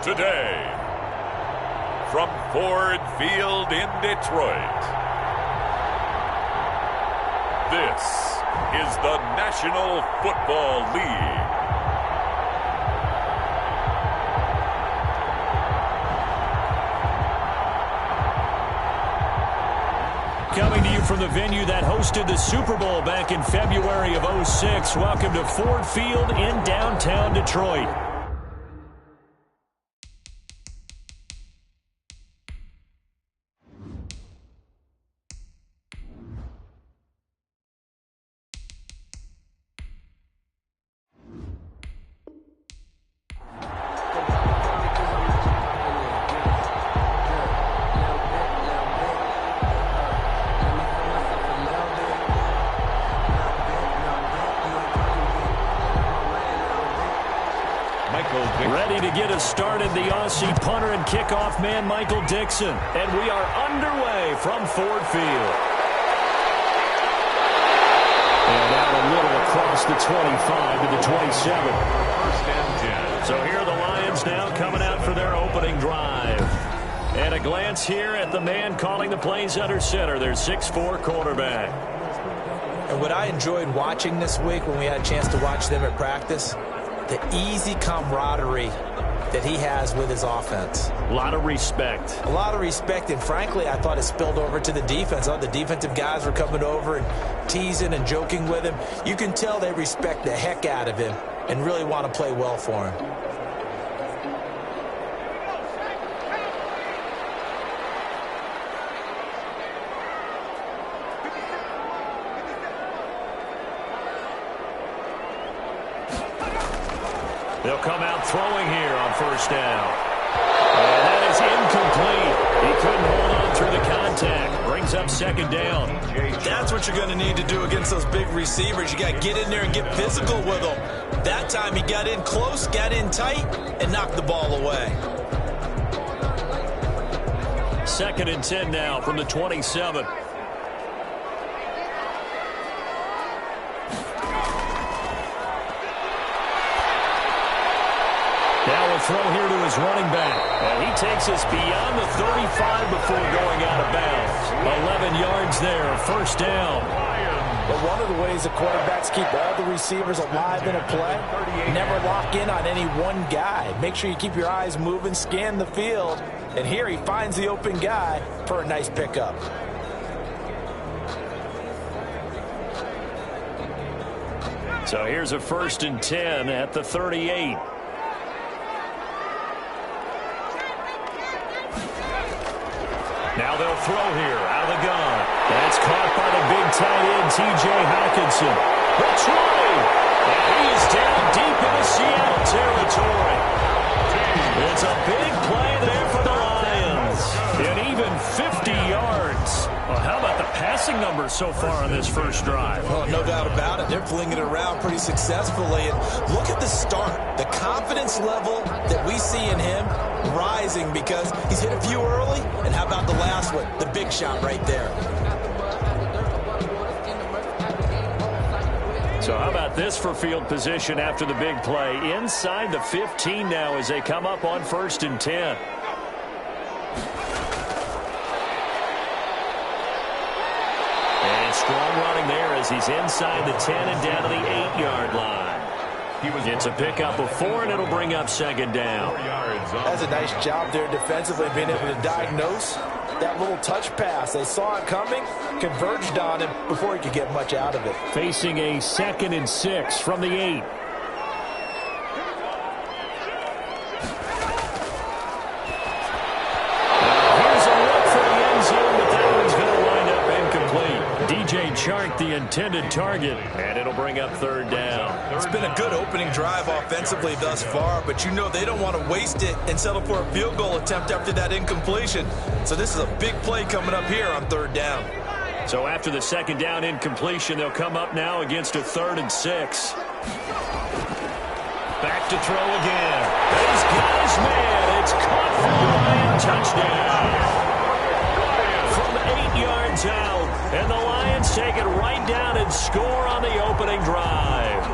Today, from Ford Field in Detroit, this is the National Football League. Coming to you from the venue that hosted the Super Bowl back in February of '06. Welcome to Ford Field in downtown Detroit. Ready to get us started, the Aussie punter and kickoff man, Michael Dixon. And we are underway from Ford Field. And out a little across the 25 to the 27. First and 10. So here are the Lions now coming out for their opening drive. And a glance here at the man calling the plays under center, their 6'4" quarterback. And what I enjoyed watching this week when we had a chance to watch them at practice, the easy camaraderie that he has with his offense. A lot of respect. A lot of respect, and frankly, I thought it spilled over to the defense. The defensive guys were coming over and teasing and joking with him. You can tell they respect the heck out of him and really want to play well for him. They'll come out throwing here on first down. And that is incomplete. He couldn't hold on through the contact. Brings up second down. That's what you're going to need to do against those big receivers. You got to get in there and get physical with them. That time he got in close, got in tight, and knocked the ball away. 2nd and 10 now from the 27. Now a throw here to his running back. And he takes us beyond the 35 before going out of bounds. 11 yards there, first down. But one of the ways the quarterbacks keep all the receivers alive in a play, never lock in on any one guy. Make sure you keep your eyes moving, scan the field. And here he finds the open guy for a nice pickup. So here's a 1st and 10 at the 38. Now they'll throw here out of the gun. That's caught by the big tight end, T.J. Hockenson. The 20. And he's down deep into Seattle territory. It's a big play there for the Lions. And even 50 yards. Well, how about the passing numbers so far on this first drive? Oh, no doubt about it. They're flinging it around pretty successfully. And look at the start. The confidence level that we see in him rising because he's hit a few early. And how about the last one? The big shot right there. So how about this for field position after the big play? Inside the 15 now as they come up on 1st and 10. And strong running there as he's inside the 10 and down to the 8-yard line. It's a pickup of 4, and it'll bring up second down. That's a nice job there defensively, being able to diagnose that little touch pass. They saw it coming, converged on him before he could get much out of it. Facing a 2nd and 6 from the 8. Here's a look for the end zone, but that one's going to wind up incomplete. DJ Chark, the intended target, and it'll bring up 3rd down. It's been a good opening drive offensively thus far, but you know they don't want to waste it and settle for a field goal attempt after that incompletion. So this is a big play coming up here on 3rd down. So after the 2nd down incompletion, they'll come up now against a 3rd and 6. Back to throw again. He's got his man. It's caught for the Lion touchdown. From 8 yards out. And the Lions take it right down and score on the opening drive.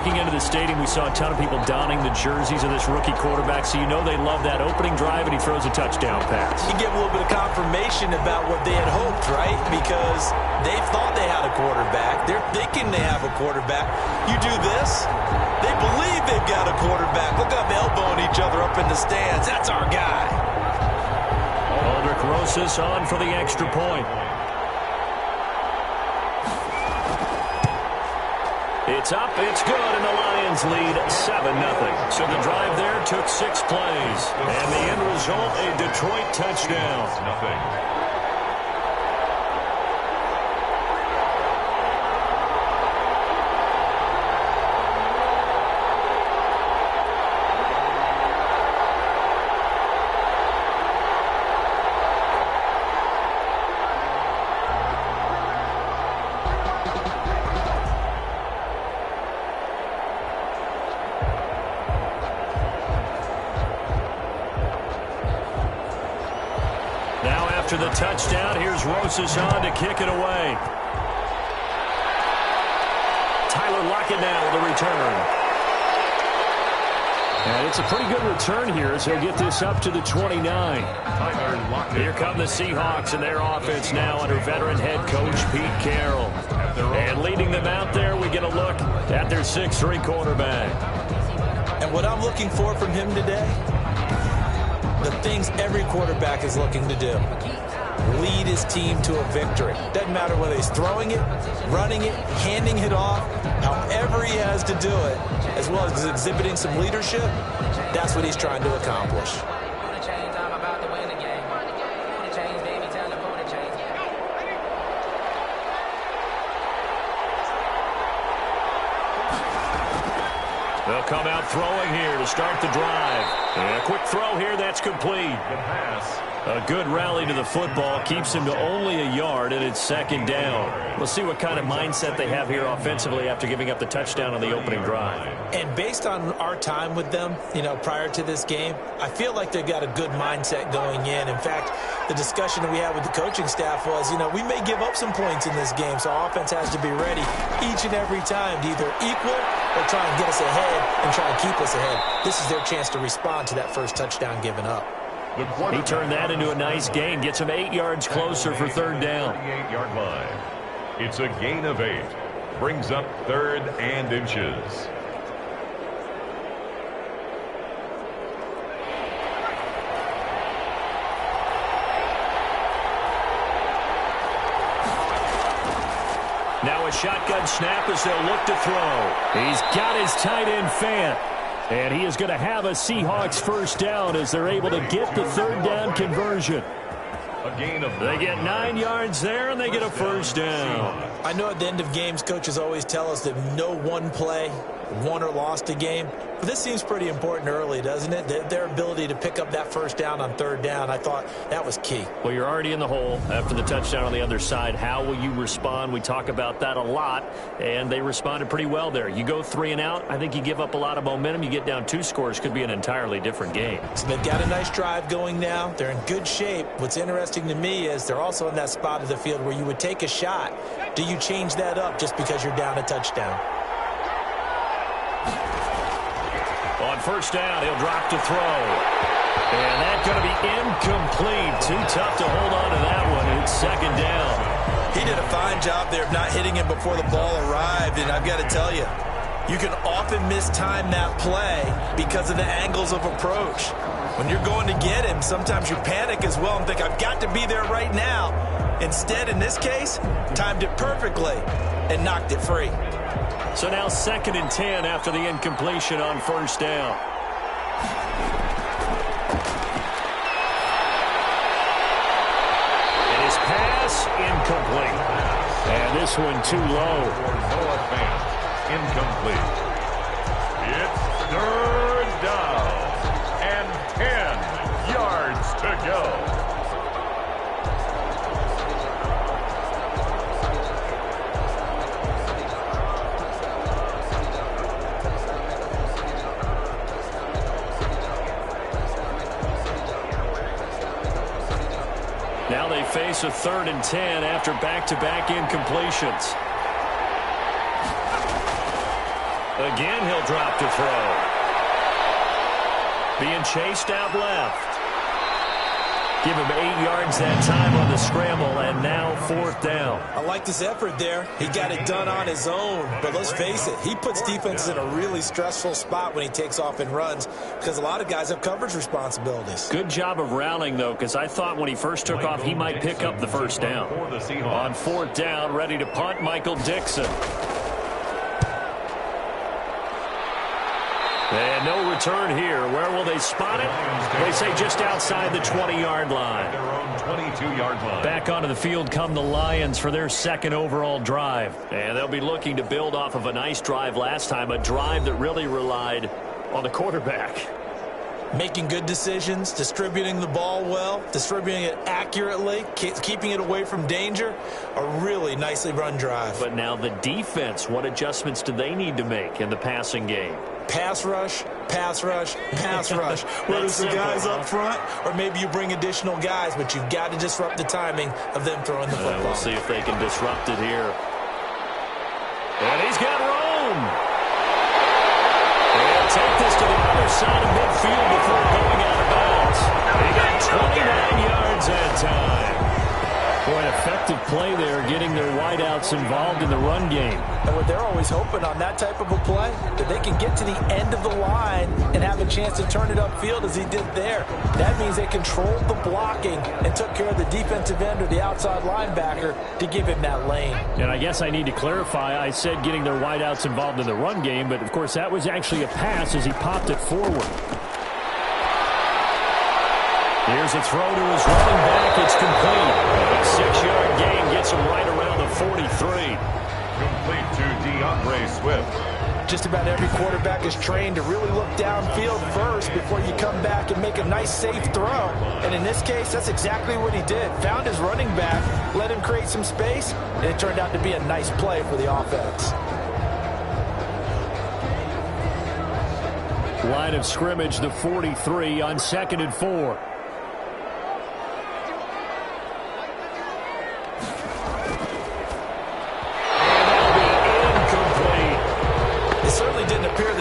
walking into the stadium, we saw a ton of people donning the jerseys of this rookie quarterback, so you know they love that opening drive, and he throws a touchdown pass. You give a little bit of confirmation about what they had hoped, right? Because they thought they had a quarterback. They're thinking they have a quarterback. You do this, they believe they've got a quarterback. Look up, elbowing each other up in the stands. That's our guy. Aldrich Rosas on for the extra point. It's up, it's good, and the Lions lead 7-0. So the drive there took 6 plays. And the end result, a Detroit touchdown. Nothing. After the touchdown, here's Rosas on to kick it away. Tyler Lockett now with a return. And it's a pretty good return here, so he'll get this up to the 29. Here come the Seahawks and their offense now under veteran head coach Pete Carroll. And leading them out there, we get a look at their 6'3" quarterback. And what I'm looking for from him today, the things every quarterback is looking to do. Lead his team to a victory. Doesn't matter whether he's throwing it, running it, handing it off, however he has to do it, as well as exhibiting some leadership, that's what he's trying to accomplish. They'll come out throwing here to start the drive. And a quick throw here, that's complete. A good rally to the football keeps him to only a yard, and it's 2nd down. We'll see what kind of mindset they have here offensively after giving up the touchdown on the opening drive. And based on our time with them, prior to this game, I feel like they've got a good mindset going in. In fact, the discussion that we had with the coaching staff was, we may give up some points in this game, so our offense has to be ready each and every time to either equal or try and get us ahead and try and keep us ahead. This is their chance to respond to that first touchdown given up. He turned that into a nice gain, gets him 8 yards closer for 3rd down. 38-yard line. It's a gain of 8. Brings up 3rd and inches. Now a shotgun snap as they'll look to throw. He's got his tight end Fant. And he is going to have a Seahawks 1st down as they're able to get the 3rd down conversion. They get 9 yards there, and they get a 1st down. I know at the end of games, coaches always tell us that no one play won or lost a game. But this seems pretty important early, doesn't it? Their ability to pick up that 1st down on 3rd down, I thought that was key. Well, you're already in the hole after the touchdown on the other side. How will you respond? We talk about that a lot, and they responded pretty well there. You go 3 and out, I think you give up a lot of momentum. You get down 2 scores, could be an entirely different game. So they've got a nice drive going now. They're in good shape. What's interesting to me is they're also in that spot of the field where you would take a shot. Do you change that up just because you're down a touchdown? On 1st down, he'll drop to throw. And that's going to be incomplete. Too tough to hold on to that one. It's 2nd down. He did a fine job there of not hitting him before the ball arrived. And I've got to tell you, you can often mistime that play because of the angles of approach. When you're going to get him, sometimes you panic as well and think, I've got to be there right now. Instead, in this case, timed it perfectly and knocked it free. So now 2nd and 10 after the incompletion on 1st down. And his pass incomplete. And this one too low. Noah Fant, incomplete. It's 3rd down and 10 yards to go. Now they face a 3rd and 10 after back-to-back incompletions. Again, he'll drop to throw. Being chased out left. Give him 8 yards that time on the scramble, and now 4th down. I like this effort there. He got it done on his own. But let's face it, he puts defenses in a really stressful spot when he takes off and runs because a lot of guys have coverage responsibilities. Good job of rallying, though, because I thought when he first took off, he might pick up the first down. On 4th down, ready to punt, Michael Dixon. And no return here. Where will they spot it? They say just outside the 20-yard line. Their own 22-yard line. Back onto the field come the Lions for their 2nd overall drive. And they'll be looking to build off of a nice drive last time, a drive that really relied on the quarterback. Making good decisions, distributing the ball well, distributing it accurately, keeping it away from danger. A really nicely run drive. But now the defense, what adjustments do they need to make in the passing game? Pass rush, pass rush, pass rush. Whether it's the guys up front or maybe you bring additional guys, but you've got to disrupt the timing of them throwing the football. We'll see if they can disrupt it here. And he's got room. They'll take this to the other side of midfield before going out of bounds. He got 29 yards that time. Boy, an effective play there, getting their wideouts involved in the run game. And what they're always hoping on that type of a play, that they can get to the end of the line and have a chance to turn it upfield as he did there. That means they controlled the blocking and took care of the defensive end or the outside linebacker to give him that lane. And I guess I need to clarify, I said getting their wideouts involved in the run game, but of course that was actually a pass as he popped it forward. Here's a throw to his running back. It's complete. A 6-yard gain gets him right around the 43. Complete to DeAndre Swift. Just about every quarterback is trained to really look downfield first before you come back and make a nice, safe throw. And in this case, that's exactly what he did. Found his running back, let him create some space, and it turned out to be a nice play for the offense. Line of scrimmage, the 43 on 2nd and 4.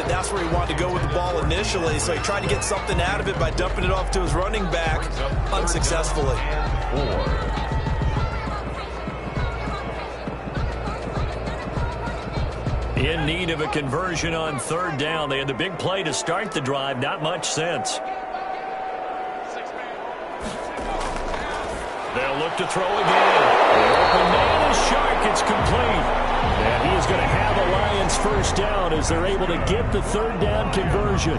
That's where he wanted to go with the ball initially, so he tried to get something out of it by dumping it off to his running back unsuccessfully. In need of a conversion on 3rd down. They had the big play to start the drive, not much sense. They'll look to throw again. The open man is Shark. It's complete. And he is going to have a Lions first down as they're able to get the 3rd down conversion.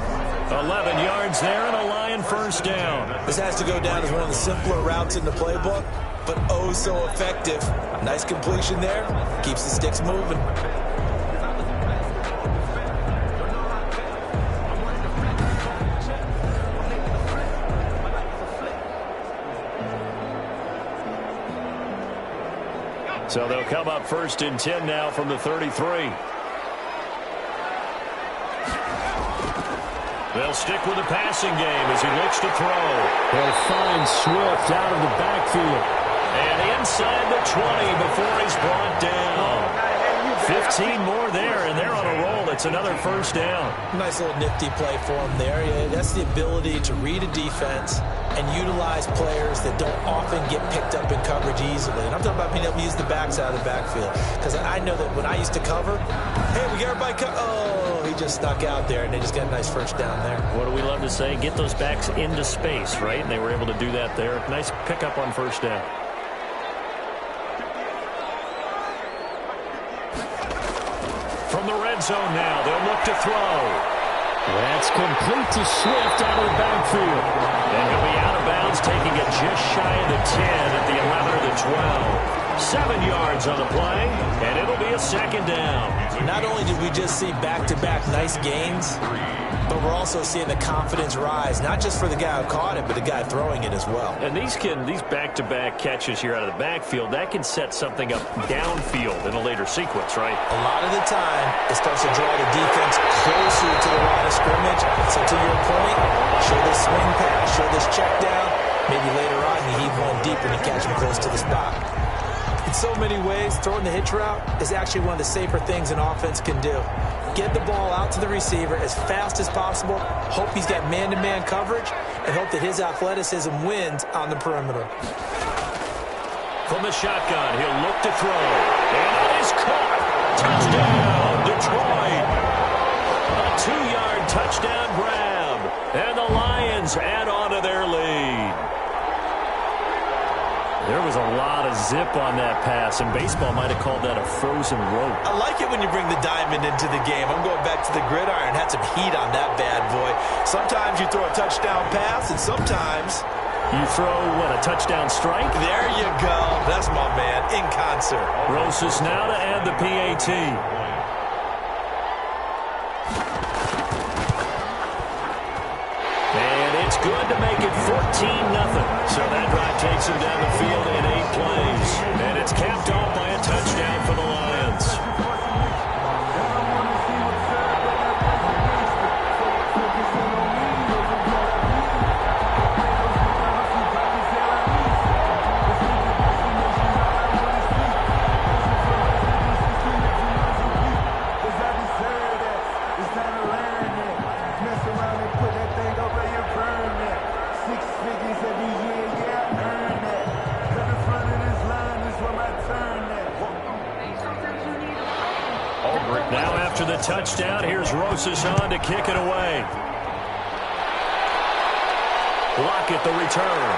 11 yards there and a Lion first down. This has to go down as one of the simpler routes in the playbook, but oh so effective. Nice completion there. Keeps the sticks moving. So they'll come up 1st and 10 now from the 33. They'll stick with the passing game as he looks to throw. They'll find Swift out of the backfield. And inside the 20 before he's brought down. 15 more there, and they're on a roll. It's another first down. Nice little nifty play for him there. Yeah, that's the ability to read a defense and utilize players that don't often get picked up in coverage easily. And I'm talking about being able to use the backs out of the backfield. Because I know that when I used to cover, hey, we got everybody oh, he just stuck out there, and they just got a nice first down there. What do we love to say? Get those backs into space, right? And they were able to do that there. Nice pickup on first down. From the red zone now, they'll look to throw. That's complete to Swift out of the backfield. And he'll be out of bounds, taking it just shy of the 10 at the 11 or the 12. 7 yards on the play, and it'll be a 2nd down. Not only did we just see back-to-back nice gains, but we're also seeing the confidence rise, not just for the guy who caught it, but the guy throwing it as well. And these back-to-back catches here out of the backfield, that can set something up downfield in a later sequence, right? A lot of the time, it starts to draw the defense closer to the line of scrimmage. So to your point, show this swing pass, show this check down. Maybe later on, you heave one deep and you catch him close to the spot. In so many ways, throwing the hitch route is actually one of the safer things an offense can do. Get the ball out to the receiver as fast as possible. Hope he's got man-to-man coverage, and hope that his athleticism wins on the perimeter. From the shotgun, he'll look to throw. And it is caught. Touchdown, Detroit. A 2-yard touchdown grab. And the Lions add on to their lead. There was a lot of zip on that pass, and baseball might have called that a frozen rope. I like it when you bring the diamond into the game. I'm going back to the gridiron. Had some heat on that bad boy. Sometimes you throw a touchdown pass, and sometimes you throw, what, a touchdown strike? There you go. That's my man, in concert. Rosas now to add the PAT. And it's good to make it 14-0. So that drive takes him down the field in 8 plays. And it's capped off by a touchdown for the Lions. Now after the touchdown, here's Rosas on to kick it away. Lockett the return.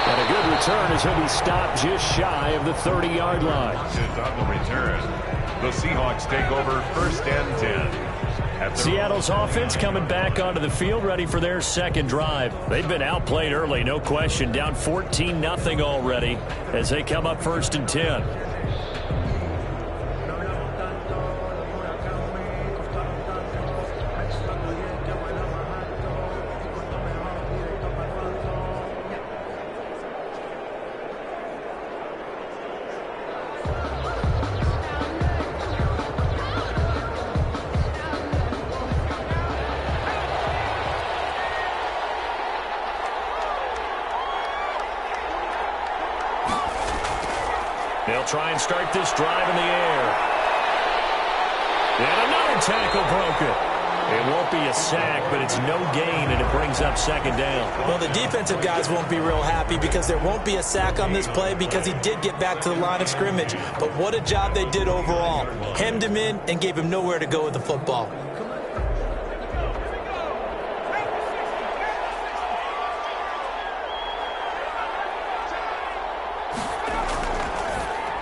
And a good return as he'll be stopped just shy of the 30-yard line. On the return, the Seahawks take over 1st and 10. Seattle's offense coming back onto the field, ready for their second drive. They've been outplayed early, no question, down 14-0 already as they come up 1st and 10. They'll try and start this drive in the air. And another tackle broken. It won't be a sack, but it's no gain, and it brings up 2nd down. Well, the defensive guys won't be real happy because there won't be a sack on this play because he did get back to the line of scrimmage. But what a job they did overall. Hemmed him in and gave him nowhere to go with the football.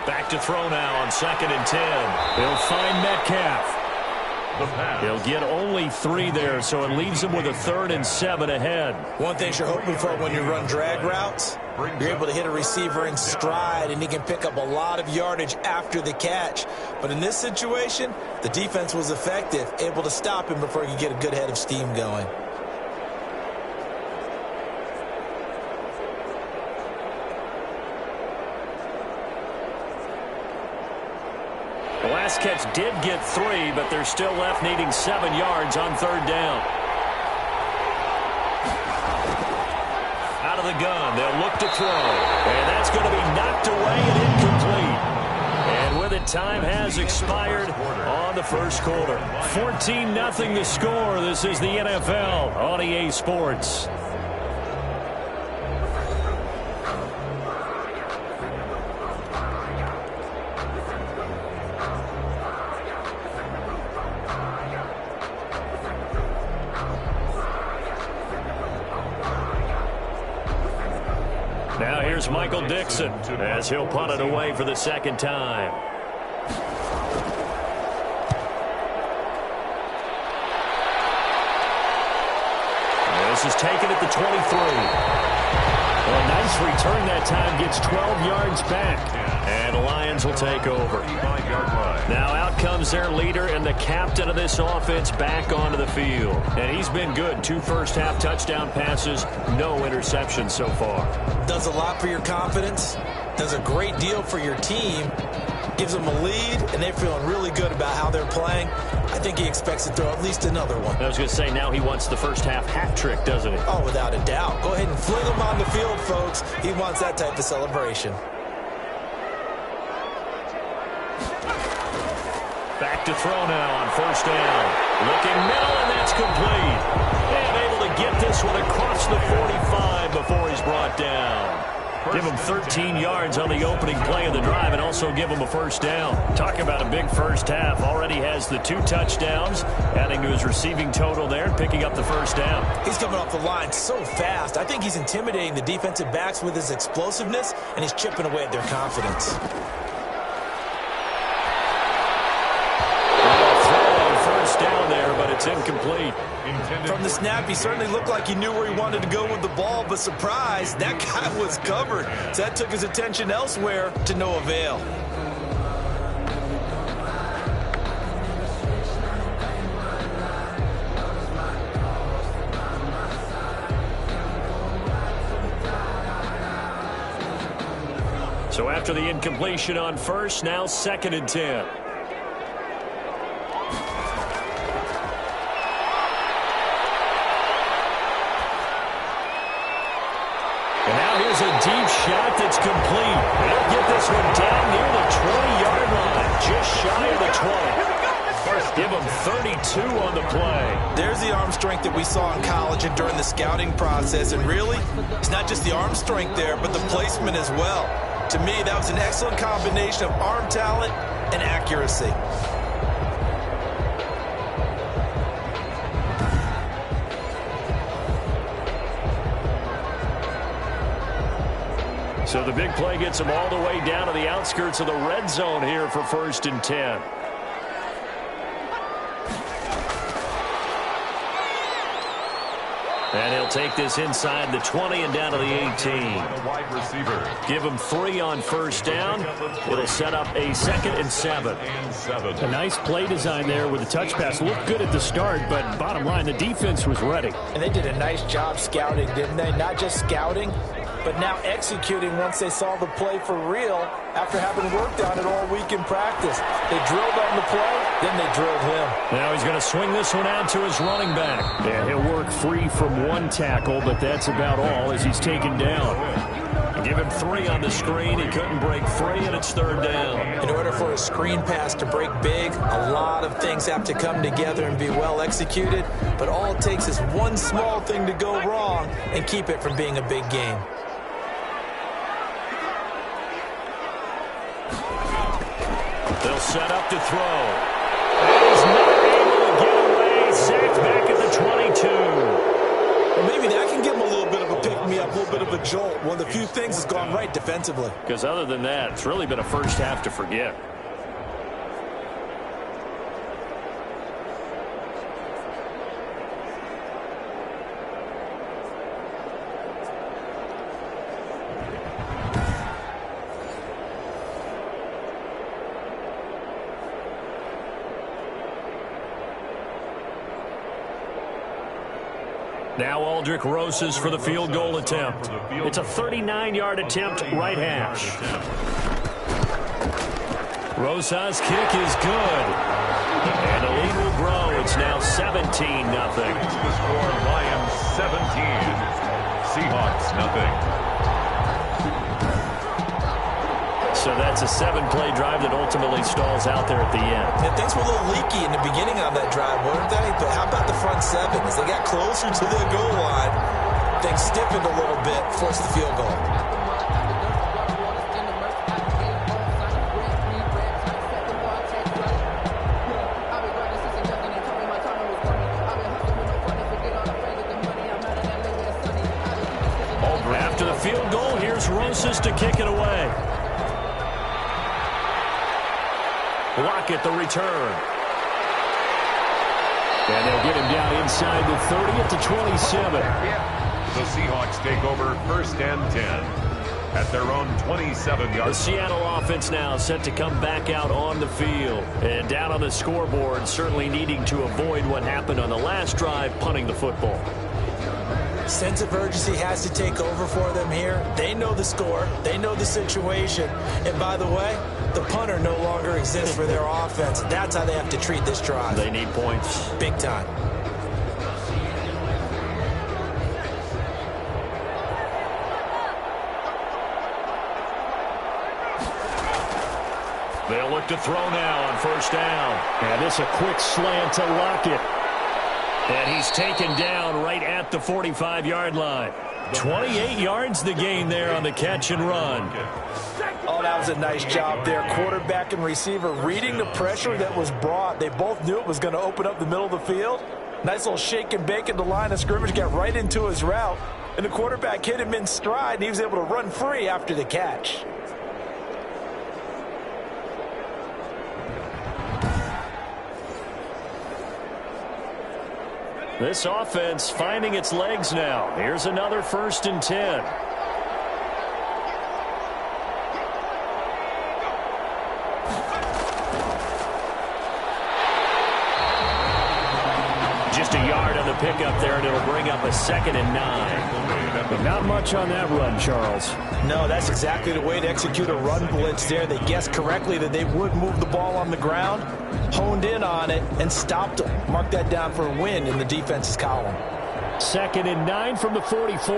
Back to throw now on 2nd and 10. He'll find Metcalf. He'll get only 3 there, so it leaves him with a 3rd and 7 ahead. One thing you're hoping for when you run drag routes, you're able to hit a receiver in stride, and he can pick up a lot of yardage after the catch. But in this situation, the defense was effective, able to stop him before he could get a good head of steam going. The last catch did get 3, but they're still left needing 7 yards on 3rd down. Out of the gun, they'll look to throw. And that's going to be knocked away and incomplete. And with it, time has expired on the 1st quarter. 14-0 the score. This is the NFL on EA Sports. Now here's Michael Dixon as he'll punt it away for the 2nd time. This is taken at the 23. A nice return that time, gets 12 yards back. And the Lions will take over. Now out comes their leader and the captain of this offense back onto the field. And he's been good. 2 first-half touchdown passes, no interceptions so far. Does a lot for your confidence, does a great deal for your team, gives them a lead, and they're feeling really good about how they're playing. I think he expects to throw at least another one. I was going to say, now he wants the first-half hat trick, doesn't he? Oh, without a doubt. Go ahead and fling him on the field, folks. He wants that type of celebration. back to throw now on first down. Looking middle, and that's complete. And able to get this one across the 45 before he's brought down. Give him 13 yards on the opening play of the drive and also give him a first down. Talk about a big first half. Already has the 2 touchdowns, adding to his receiving total there and picking up the first down. He's coming off the line so fast. I think he's intimidating the defensive backs with his explosiveness, and he's chipping away at their confidence. Down there, but it's incomplete. From the snap, he certainly looked like he knew where he wanted to go with the ball, but surprise, that guy was covered. So that took his attention elsewhere to no avail. So after the incompletion on first, now 2nd and 10. A deep shot that's complete. They'll get this one down near the 20-yard line, just shy of the 20. First, give him 32 on the play. There's the arm strength that we saw in college and during the scouting process. And really, it's not just the arm strength there, but the placement as well. To me, that was an excellent combination of arm talent and accuracy. So the big play gets him all the way down to the outskirts of the red zone here for 1st and 10. And he'll take this inside the 20 and down to the 18. Give him 3 on first down. It'll set up a 2nd and 7. A nice play design there with the touch pass. Looked good at the start, but bottom line, the defense was ready. And they did a nice job scouting, didn't they? Not just scouting, but now executing once they saw the play for real after having worked on it all week in practice. They drilled on the play, then they drilled him. Now he's going to swing this one out to his running back. Yeah, he'll work free from 1 tackle, but that's about all as he's taken down. Give him 3 on the screen. He couldn't break free, and it's 3rd down. In order for a screen pass to break big, a lot of things have to come together and be well executed, but all it takes is one small thing to go wrong and keep it from being a big game. They'll set up to throw. And he's not able to get away. Sacked back at the 22. Well, maybe that can give him a little bit of a pick-me-up, a little bit of a jolt. One of the few things has gone right defensively. Because other than that, it's really been a first half to forget. Now Aldrich Rosas for the field goal attempt. It's a 39-yard attempt, right hash. Rosas' kick is good. And the lead will grow. It's now 17-0. The score, Lions 17, Seahawks nothing. So that's a 7-play drive that ultimately stalls out there at the end. Yeah, things were a little leaky in the beginning on that drive, weren't they? But how about the front 7? As they got closer to the goal line, things stiffened a little bit, forced the field goal. After the field goal, here's Rosas to kick it away. Lockett the return. And they'll get him down inside the 30 at the 27. The Seahawks take over 1st and 10 at their own 27-yard. The Seattle offense now set to come back out on the field. And down on the scoreboard, certainly needing to avoid what happened on the last drive, punting the football. Sense of urgency has to take over for them here. They know the score. They know the situation. And by the way, the punter no longer exists for their offense. That's how they have to treat this drive. They need points. Big time. They'll look to throw now on first down. And this a quick slant to Lockett. And he's taken down right at the 45-yard line. 28 yards the gain there on the catch and run. Oh, that was a nice job there. Quarterback and receiver reading the pressure that was brought. They both knew it was going to open up the middle of the field. Nice little shake and bake at the line of scrimmage, got right into his route. And the quarterback hit him in stride, and he was able to run free after the catch. This offense finding its legs now. Here's another 1st and 10. Just a yard on the pickup there, and it'll bring up a 2nd and 9. But not much on that run, Charles. No, that's exactly the way to execute a run blitz there. They guessed correctly that they would move the ball on the ground, honed in on it, and stopped them. Mark that down for a win in the defense's column. 2nd and 9 from the 44.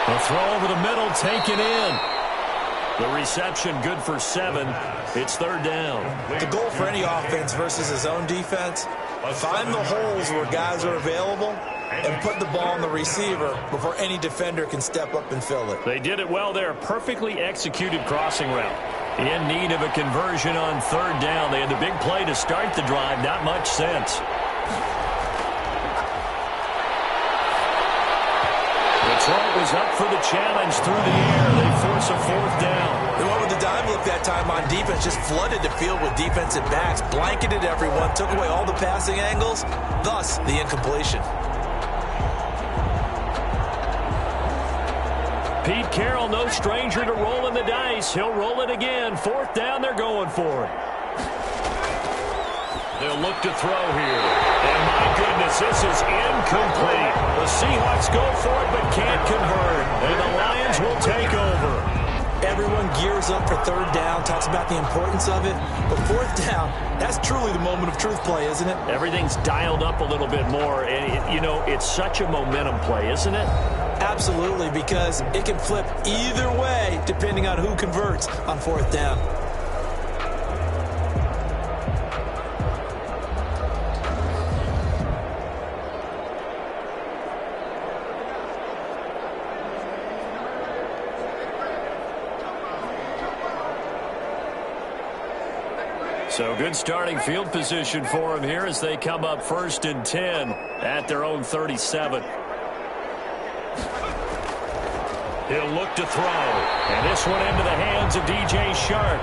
The throw over the middle, taken in. The reception good for 7. It's 3rd down. The goal for any offense versus his own defense, find the holes where guys are available and put the ball on the receiver before any defender can step up and fill it. They did it well there. Perfectly executed crossing route. In need of a conversion on 3rd down. They had the big play to start the drive. Not much sense. Detroit was up for the challenge through the air. They force a 4th down. They went with the dime look that time on defense, just flooded the field with defensive backs, blanketed everyone, took away all the passing angles, thus the incompletion. Pete Carroll, no stranger to rolling the dice. He'll roll it again. 4th down, they're going for it. They'll look to throw here. And my goodness, this is incomplete. The Seahawks go for it but can't convert. And the Lions will take over. Everyone gears up for 3rd down, talks about the importance of it. But 4th down, that's truly the moment of truth play, isn't it? Everything's dialed up a little bit more. And, you know, it's such a momentum play, isn't it? Absolutely, because it can flip either way depending on who converts on 4th down. So good starting field position for them here as they come up 1st and 10 at their own 37. He'll look to throw. And this one into the hands of DJ Shark.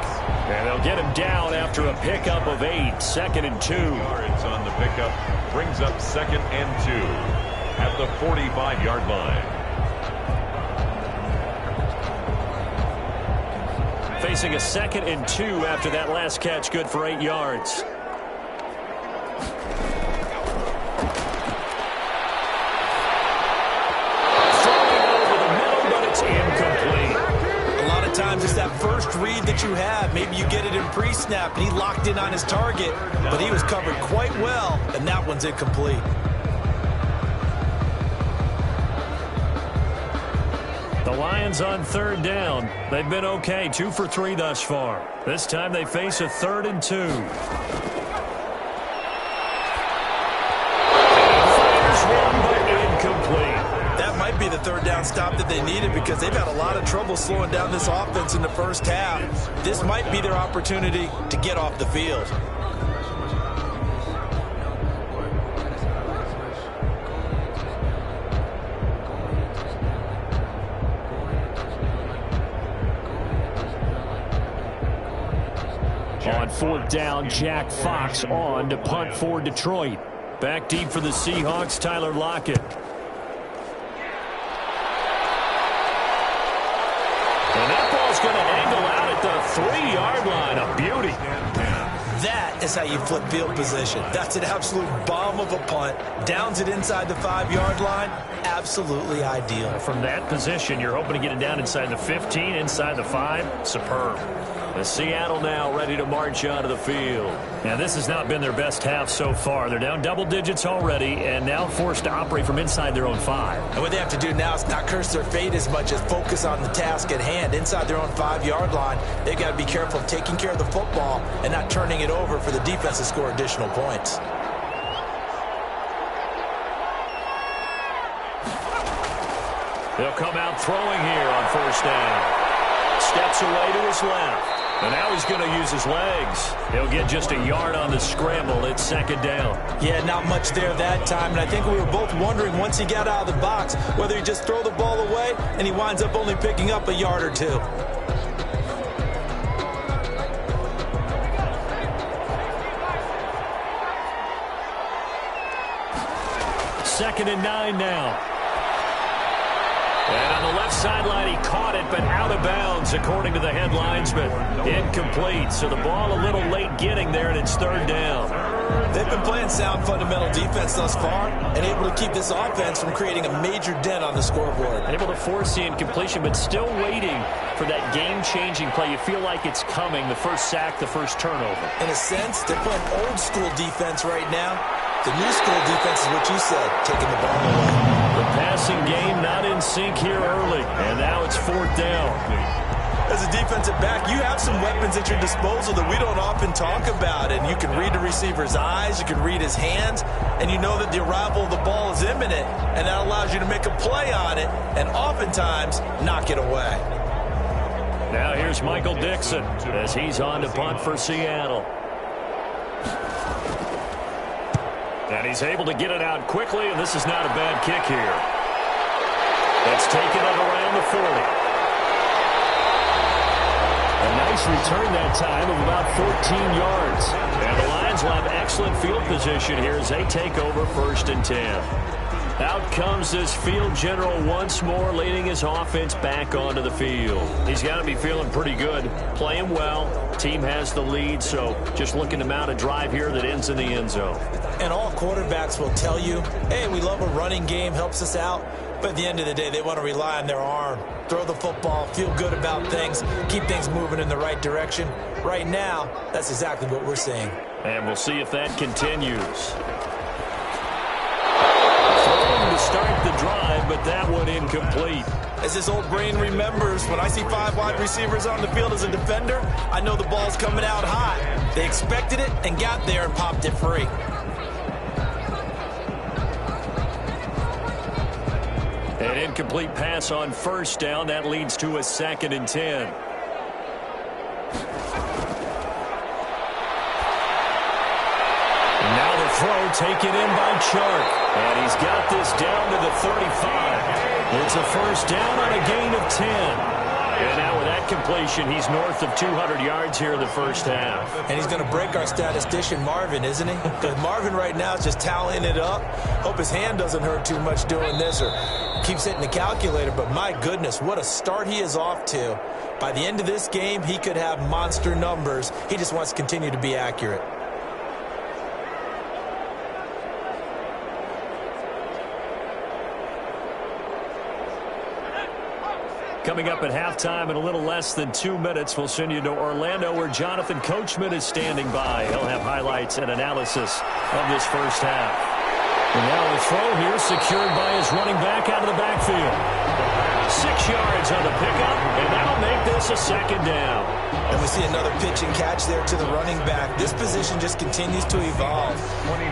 And they'll get him down after a pickup of 8. 2nd and 2. Yards on the pickup brings up 2nd and 2 at the 45-yard line. Facing a 2nd and 2 after that last catch, good for 8 yards. Throwing over the middle, but it's incomplete. A lot of times it's that first read that you have. Maybe you get it in pre-snap, and he locked in on his target, but he was covered quite well, and that one's incomplete. The Lions on 3rd down. They've been okay, 2 for 3 thus far. This time they face a 3rd and 2. Fires one, but incomplete. That might be the 3rd down stop that they needed because they've had a lot of trouble slowing down this offense in the first half. This might be their opportunity to get off the field. On 4th down, Jack Fox on to punt for Detroit. Back deep for the Seahawks, Tyler Lockett. And that ball's going to angle out at the 3-yard line. A beauty. That is how you flip field position. That's an absolute bomb of a punt. Downs it inside the 5-yard line. Absolutely ideal. From that position, you're hoping to get it down inside the 15, inside the 5. Superb. Seattle now ready to march onto the field. Now, this has not been their best half so far. They're down double digits already and now forced to operate from inside their own 5. And what they have to do now is not curse their fate as much as focus on the task at hand. Inside their own 5-yard line, they've got to be careful of taking care of the football and not turning it over for the defense to score additional points. They'll come out throwing here on first down. Steps away to his left. And now he's going to use his legs. He'll get just a yard on the scramble. It's second down. Yeah, not much there that time. And I think we were both wondering once he got out of the box whether he just throw the ball away and he winds up only picking up a yard or 2. Second and 9 now. And on the left sideline, he caught it, but out of bounds, according to the head linesman. Incomplete, so the ball a little late getting there, and it's third down. They've been playing sound fundamental defense thus far and able to keep this offense from creating a major dent on the scoreboard. Able to force the incompletion, but still waiting for that game-changing play. You feel like it's coming, the first sack, the first turnover. In a sense, they're playing old-school defense right now. The new school defense is what you said, taking the ball away. The passing game not in sync here early, and now it's fourth down. As a defensive back, you have some weapons at your disposal that we don't often talk about, and you can read the receiver's eyes, you can read his hands, and you know that the arrival of the ball is imminent, and that allows you to make a play on it, and oftentimes knock it away. Now here's Michael Dixon as he's on to punt for Seattle. And he's able to get it out quickly, and this is not a bad kick here. That's taken it around the 40. A nice return that time of about 14 yards. And the Lions will have excellent field position here as they take over first and 10. Out comes this field general once more, leading his offense back onto the field. He's got to be feeling pretty good, playing well. Team has the lead, so just looking to mount a drive here that ends in the end zone. And all quarterbacks will tell you, hey, we love a running game, helps us out. But at the end of the day, they want to rely on their arm. Throw the football, feel good about things, keep things moving in the right direction. Right now, that's exactly what we're seeing. And we'll see if that continues. Throwing to start the drive, but that one incomplete. As this old brain remembers, when I see 5 wide receivers on the field as a defender, I know the ball's coming out hot. They expected it and got there and popped it free. An incomplete pass on first down. That leads to a second and 10. And now the throw taken in by Chark. And he's got this down to the 35. It's a first down on a gain of 10. And now with that completion, he's north of 200 yards here in the first half. And he's going to break our statistician, Marvin, isn't he? Because Marvin right now is just tallying it up. Hope his hand doesn't hurt too much doing this or keeps hitting the calculator. But my goodness, what a start he is off to. By the end of this game, he could have monster numbers. He just wants to continue to be accurate. Coming up at halftime in a little less than 2 minutes, we'll send you to Orlando where Jonathan Coachman is standing by. He'll have highlights and analysis of this first half. And now a throw here secured by his running back out of the backfield. 6 yards on the pickup, and that'll make this a second down. And we see another pitch and catch there to the running back. This position just continues to evolve.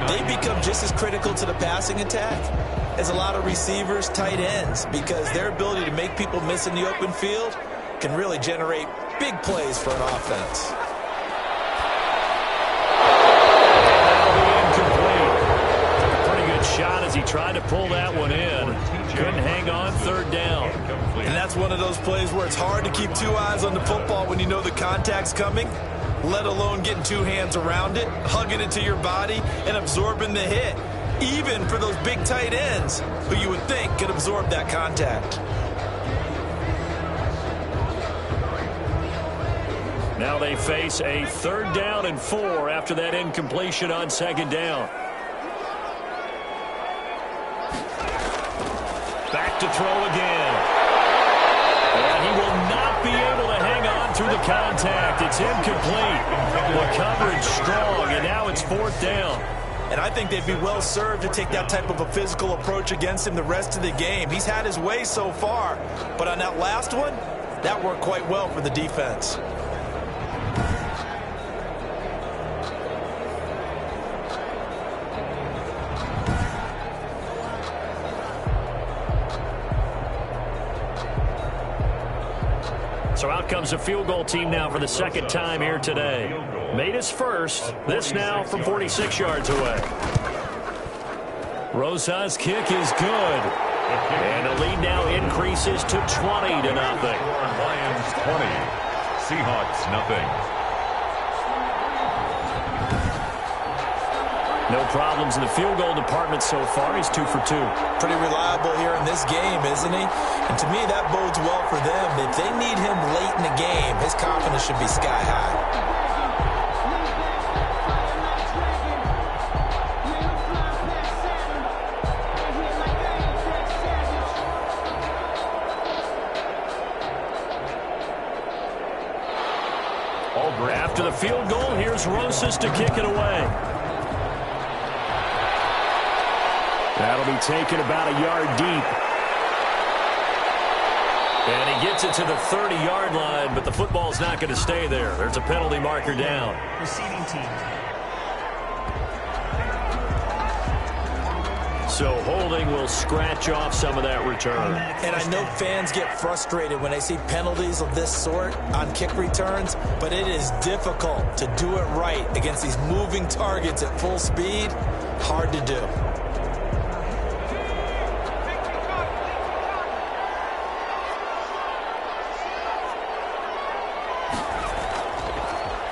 They become just as critical to the passing attack as a lot of receivers, tight ends, because their ability to make people miss in the open field can really generate big plays for an offense. Pretty good shot as he tried to pull that one in. Couldn't hang on, third down. And that's one of those plays where it's hard to keep 2 eyes on the football when you know the contact's coming, let alone getting 2 hands around it, hugging it to your body, and absorbing the hit. Even for those big tight ends who you would think could absorb that contact. Now they face a 3rd down and 4 after that incompletion on 2nd down. Back to throw again. And he will not be able to hang on through the contact. It's incomplete. The coverage strong, and now it's 4th down. And I think they'd be well served to take that type of a physical approach against him the rest of the game. He's had his way so far, but on that last one, that worked quite well for the defense. So out comes a field goal team now for the second time here today. Made his first. This now from 46 yards away. Rosa's kick is good. And the lead now increases to 20-0. Lions 20, Seahawks nothing. No problems in the field goal department so far. He's 2 for 2. Pretty reliable here in this game, isn't he? And to me, that bodes well for them. If they need him late in the game, his confidence should be sky high. After the field goal, here's Rosas to kick it away. That'll be taken about a yard deep. And he gets it to the 30-yard line, but the football's not going to stay there. There's a penalty marker down. Receiving team. So holding will scratch off some of that return. And I know fans get frustrated when they see penalties of this sort on kick returns, but it is difficult to do it right against these moving targets at full speed. Hard to do.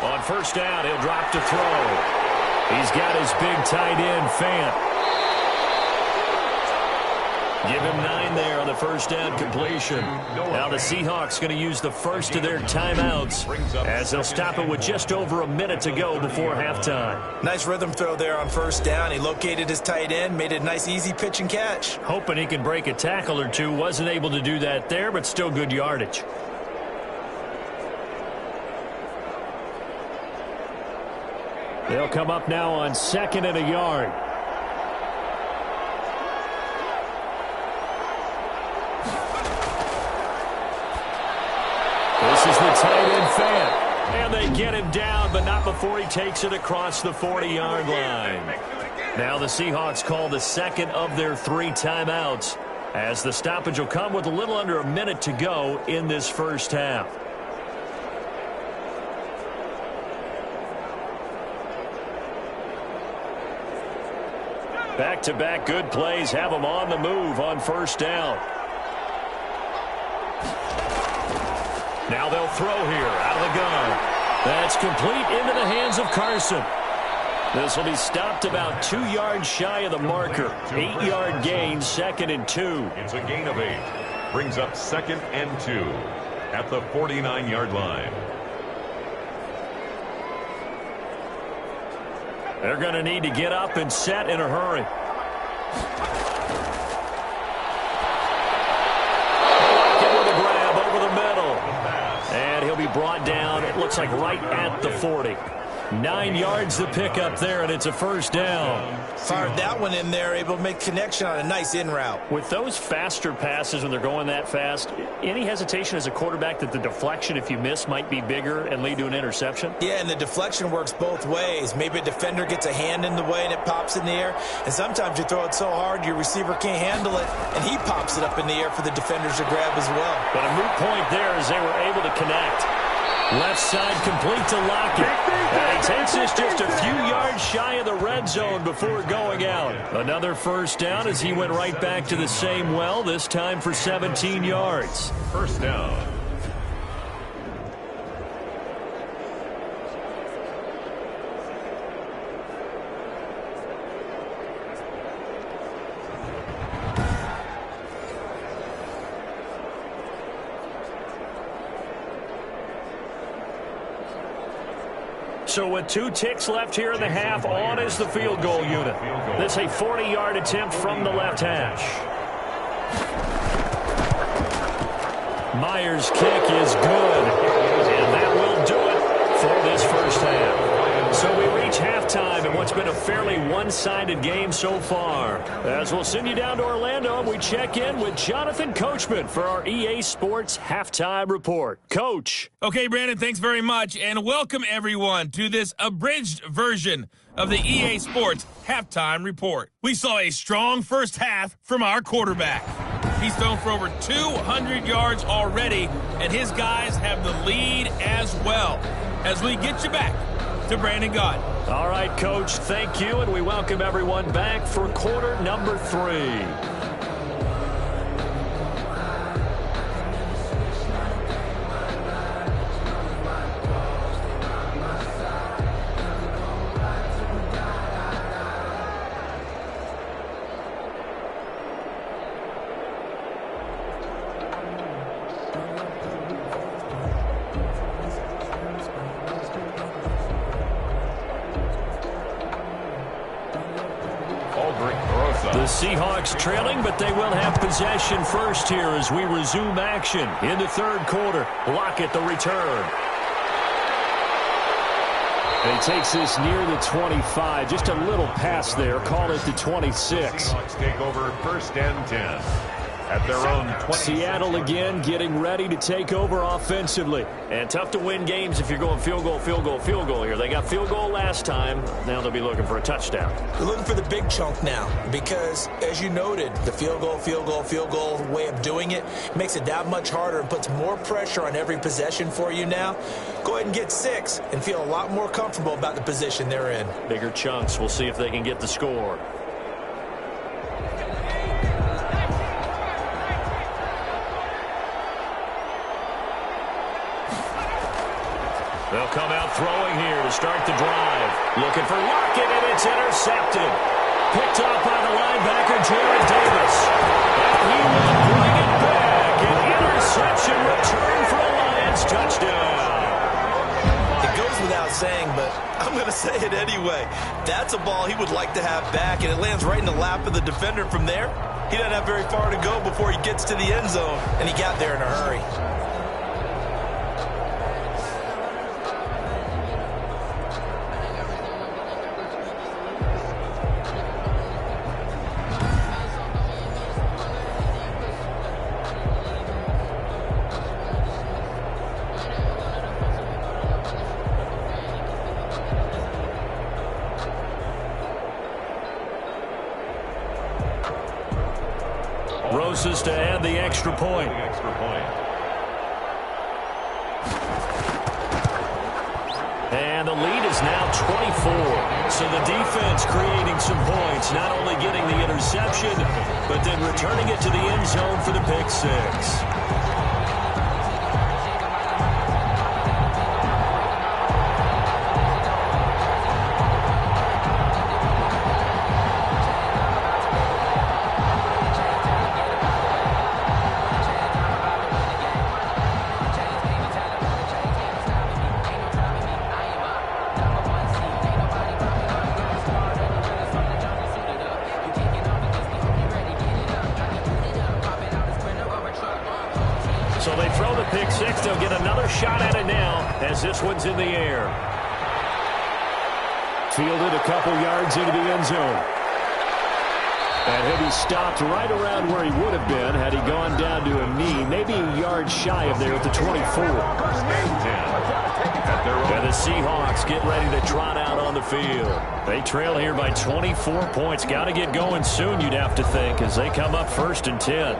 On first down, he'll drop to throw. He's got his big tight end, Fant. Give him 9 there on the first down completion. Now the Seahawks going to use the first of their timeouts as they'll stop it with just over a minute to go before halftime. Nice rhythm throw there on first down. He located his tight end, made a nice easy pitch and catch. Hoping he can break a tackle or two. Wasn't able to do that there, but still good yardage. They'll come up now on 2nd and a yard. This is the tight end, Fant. And they get him down, but not before he takes it across the 40-yard line. Now the Seahawks call the second of their 3 timeouts, as the stoppage will come with a little under a minute to go in this first half. Back-to-back good plays have them on the move on first down. Now they'll throw here out of the gun. That's complete into the hands of Carson. This will be stopped about 2 yards shy of the marker. 8-yard gain, 2nd and 2. It's a gain of 8. Brings up 2nd and 2 at the 49-yard line. They're going to need to get up and set in a hurry. With a grab over the middle. And he'll be brought down, it looks like right at the 40. 9 yards to pick up there, and it's a first down. Fired that one in there, able to make connection on a nice in route. With those faster passes when they're going that fast, any hesitation as a quarterback that the deflection, if you miss, might be bigger and lead to an interception? Yeah, and the deflection works both ways. Maybe a defender gets a hand in the way and it pops in the air. And sometimes you throw it so hard your receiver can't handle it, and he pops it up in the air for the defenders to grab as well. But a moot point there as they were able to connect. Left side complete to Lockett. And he takes this just a few yards shy of the red zone before going out. Another first down as he went right back to the same well, this time for 17 yards. First down. So with 2 ticks left here in the half, on is the field goal unit. This a 40-yard attempt from the left hash. Myers' kick is good. And that this first half. So we reach halftime in what's been a fairly one-sided game so far. As we'll send you down to Orlando, we check in with Jonathan Coachman for our EA Sports Halftime Report. Coach. Okay, Brandon, thanks very much, and welcome everyone to this abridged version of the EA Sports Halftime Report. We saw a strong first half from our quarterback. He's thrown for over 200 yards already, and his guys have the lead as well. As we get you back to Brandon Gaudin. All right, Coach, thank you, and we welcome everyone back for quarter number 3. The Seahawks trailing, but they will have possession first here as we resume action in the third quarter. Lockett the return. And he takes this near the 25. Just a little pass there. Call it the 26. Seahawks take over first and 10. At their own 20. Seattle again getting ready to take over offensively. And tough to win games if you're going field goal, field goal, field goal here. They got field goal last time. Now they'll be looking for a touchdown. They're looking for the big chunk now because, as you noted, the field goal way of doing it makes it that much harder and puts more pressure on every possession for you now. Go ahead and get 6 and feel a lot more comfortable about the position they're in. Bigger chunks. We'll see if they can get the score. They'll come out throwing here to start the drive. Looking for Lockett, and it's intercepted. Picked off by the linebacker, Jared Davis. And he will bring it back. An interception return for a Lions touchdown. It goes without saying, but I'm going to say it anyway. That's a ball he would like to have back, and it lands right in the lap of the defender from there. He doesn't have very far to go before he gets to the end zone, and he got there in a hurry. Roses to add the extra point. And the lead is now 24. So the defense creating some points, not only getting the interception, but then returning it to the end zone for the pick 6. So they throw the pick 6. They'll get another shot at it now as this one's in the air. Fielded a couple yards into the end zone. And he'll be stopped right around where he would have been had he gone down to a knee, maybe a yard shy of there at the 24. And the Seahawks get ready to trot out on the field. They trail here by 24 points. Got to get going soon, you'd have to think, as they come up first and 10.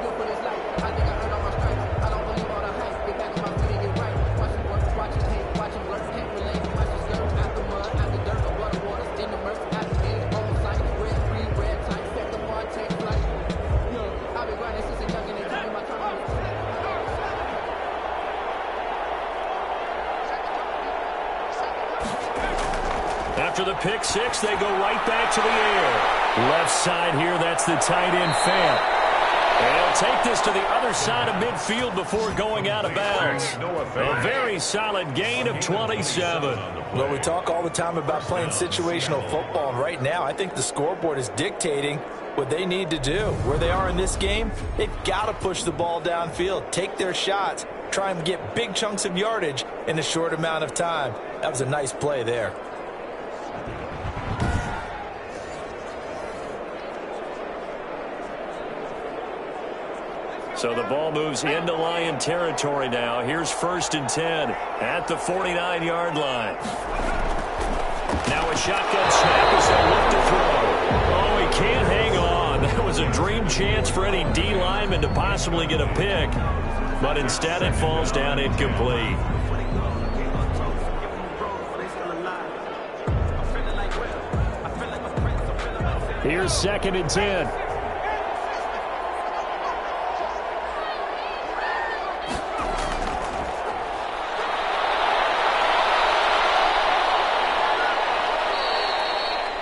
After the pick 6, they go right back to the air. Left side here, that's the tight end Fant. And he'll take this to the other side of midfield before going out of bounds. A very solid gain of 27. Well, we talk all the time about playing situational football, and right now I think the scoreboard is dictating what they need to do. Where they are in this game, they've got to push the ball downfield, take their shots, try and get big chunks of yardage in a short amount of time. That was a nice play there. So the ball moves into Lion territory now. Here's 1st and 10 at the 49-yard line. Now a shotgun snap as they look to throw. Oh, he can't hang on. That was a dream chance for any D lineman to possibly get a pick. But instead it falls down incomplete. Here's 2nd and 10.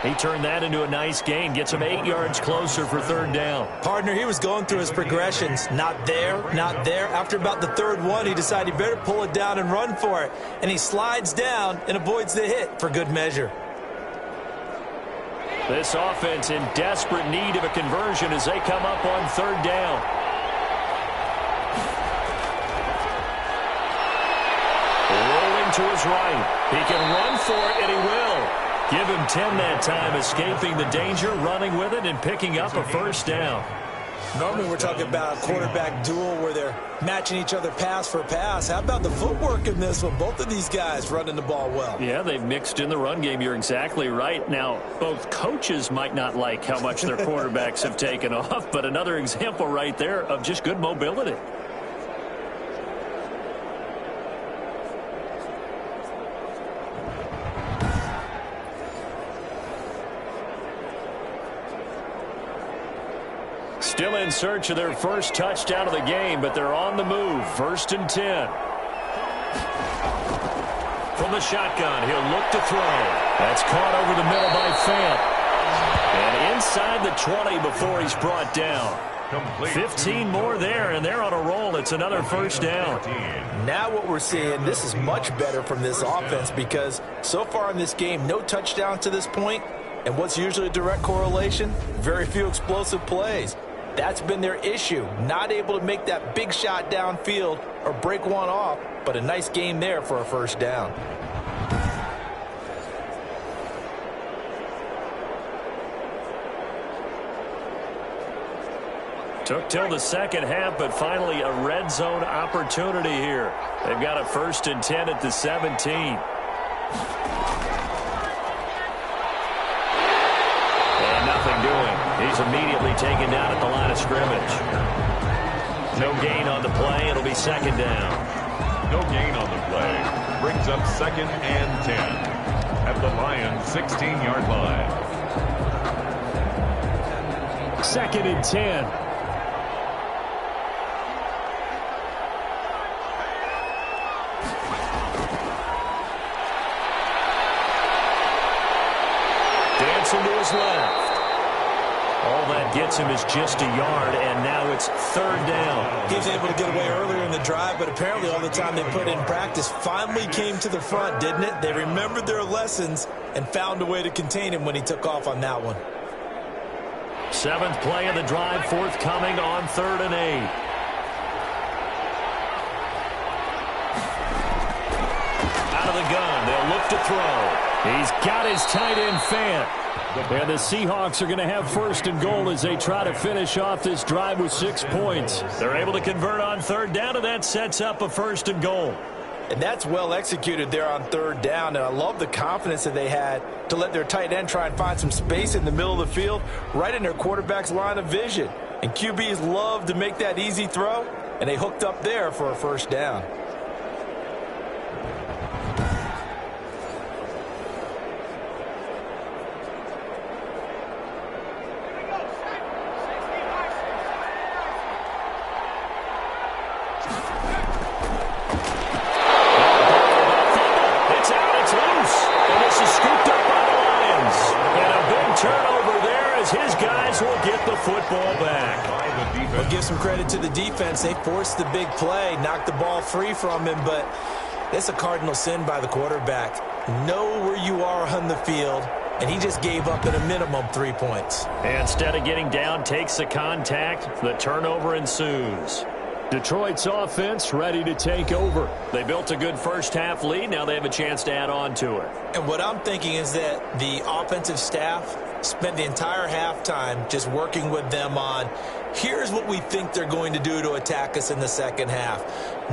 He turned that into a nice gain, gets him 8 yards closer for 3rd down. Partner, he was going through his progressions. Not there, not there. After about the 3rd one, he decided he better pull it down and run for it. And he slides down and avoids the hit for good measure. This offense in desperate need of a conversion as they come up on 3rd down. Rolling to his right. He can run for it, and he will. Give him 10 that time, escaping the danger, running with it, and picking up a 1st down. Normally we're talking about a quarterback duel where they're matching each other pass for pass. How about the footwork in this one? Both of these guys running the ball well. Yeah, they've mixed in the run game. You're exactly right. Now, both coaches might not like how much their quarterbacks have taken off, but another example right there of just good mobility. Still in search of their first touchdown of the game, but they're on the move. 1st and 10. From the shotgun, he'll look to throw. That's caught over the middle by Fant. And inside the 20 before he's brought down. 15 more there, and they're on a roll. It's another 1st down. Now what we're seeing, this is much better from this offense because so far in this game, no touchdown to this point. And what's usually a direct correlation? Very few explosive plays. That's been their issue, not able to make that big shot downfield or break one off, but a nice game there for a 1st down. Took till the 2nd half, but finally a red zone opportunity here. They've got a 1st and 10 at the 17. Nothing doing. He's immediately taken down at the line of scrimmage. No gain on the play. It'll be 2nd down. No gain on the play. Brings up 2nd and 10 at the Lions' 16-yard line. 2nd and 10. Dancing to his left. All that gets him is just a yard, and now it's 3rd down. He was able to get away earlier in the drive, but apparently all the time they put in practice finally came to the front, didn't it? They remembered their lessons and found a way to contain him when he took off on that one. 7th play of the drive, forthcoming on 3rd and 8. Out of the gun, they'll look to throw. He's got his tight end Fant. And the Seahawks are going to have 1st and goal as they try to finish off this drive with 6 points. They're able to convert on 3rd down, and that sets up a 1st and goal. And that's well executed there on 3rd down. And I love the confidence that they had to let their tight end try and find some space in the middle of the field, right in their quarterback's line of vision. And QBs love to make that easy throw, and they hooked up there for a 1st down. Football back. Well, give some credit to the defense. They forced the big play, knocked the ball free from him, but it's a cardinal sin by the quarterback. Know where you are on the field, and he just gave up at a minimum 3 points. And instead of getting down, takes the contact. The turnover ensues. Detroit's offense ready to take over. They built a good first-half lead. Now they have a chance to add on to it. And what I'm thinking is that the offensive staff spent the entire halftime just working with them on, here's what we think they're going to do to attack us in the second half.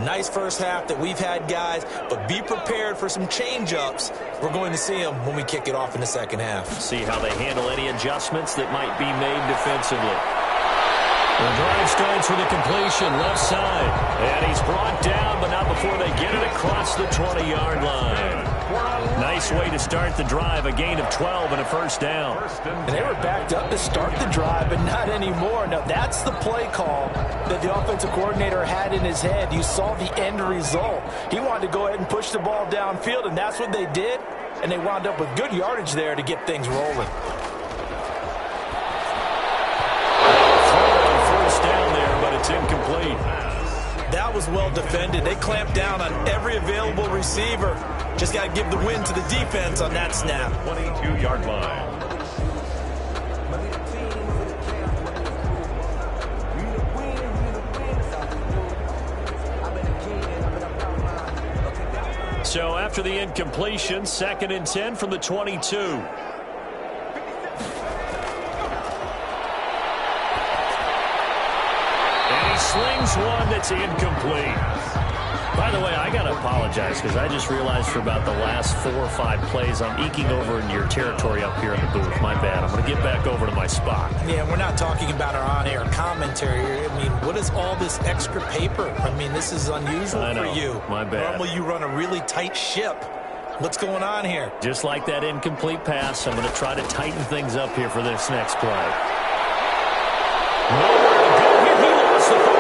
Nice first half that we've had, guys, but be prepared for some change-ups. We're going to see them when we kick it off in the second half. See how they handle any adjustments that might be made defensively. The drive starts with a completion, left side. And he's brought down, but not before they get it across the 20-yard line. Nice way to start the drive, a gain of 12 and a first down. And they were backed up to start the drive, but not anymore. Now, that's the play call that the offensive coordinator had in his head. You saw the end result. He wanted to go ahead and push the ball downfield, and that's what they did. And they wound up with good yardage there to get things rolling. It's incomplete. That was well defended. They clamped down on every available receiver. Just got to give the win to the defense on that snap. 22-yard line. So after the incompletion, 2nd and 10 from the 22. Slings one that's incomplete. By the way, I got to apologize because I just realized for about the last 4 or 5 plays I'm eking over in your territory up here in the booth. My bad. I'm going to get back over to my spot. Yeah, we're not talking about our on-air commentary. I mean, what is all this extra paper? I mean, this is unusual for you. My bad. Normally you run a really tight ship. What's going on here? Just like that incomplete pass, I'm going to try to tighten things up here for this next play. Nowhere to go here. He lost the football.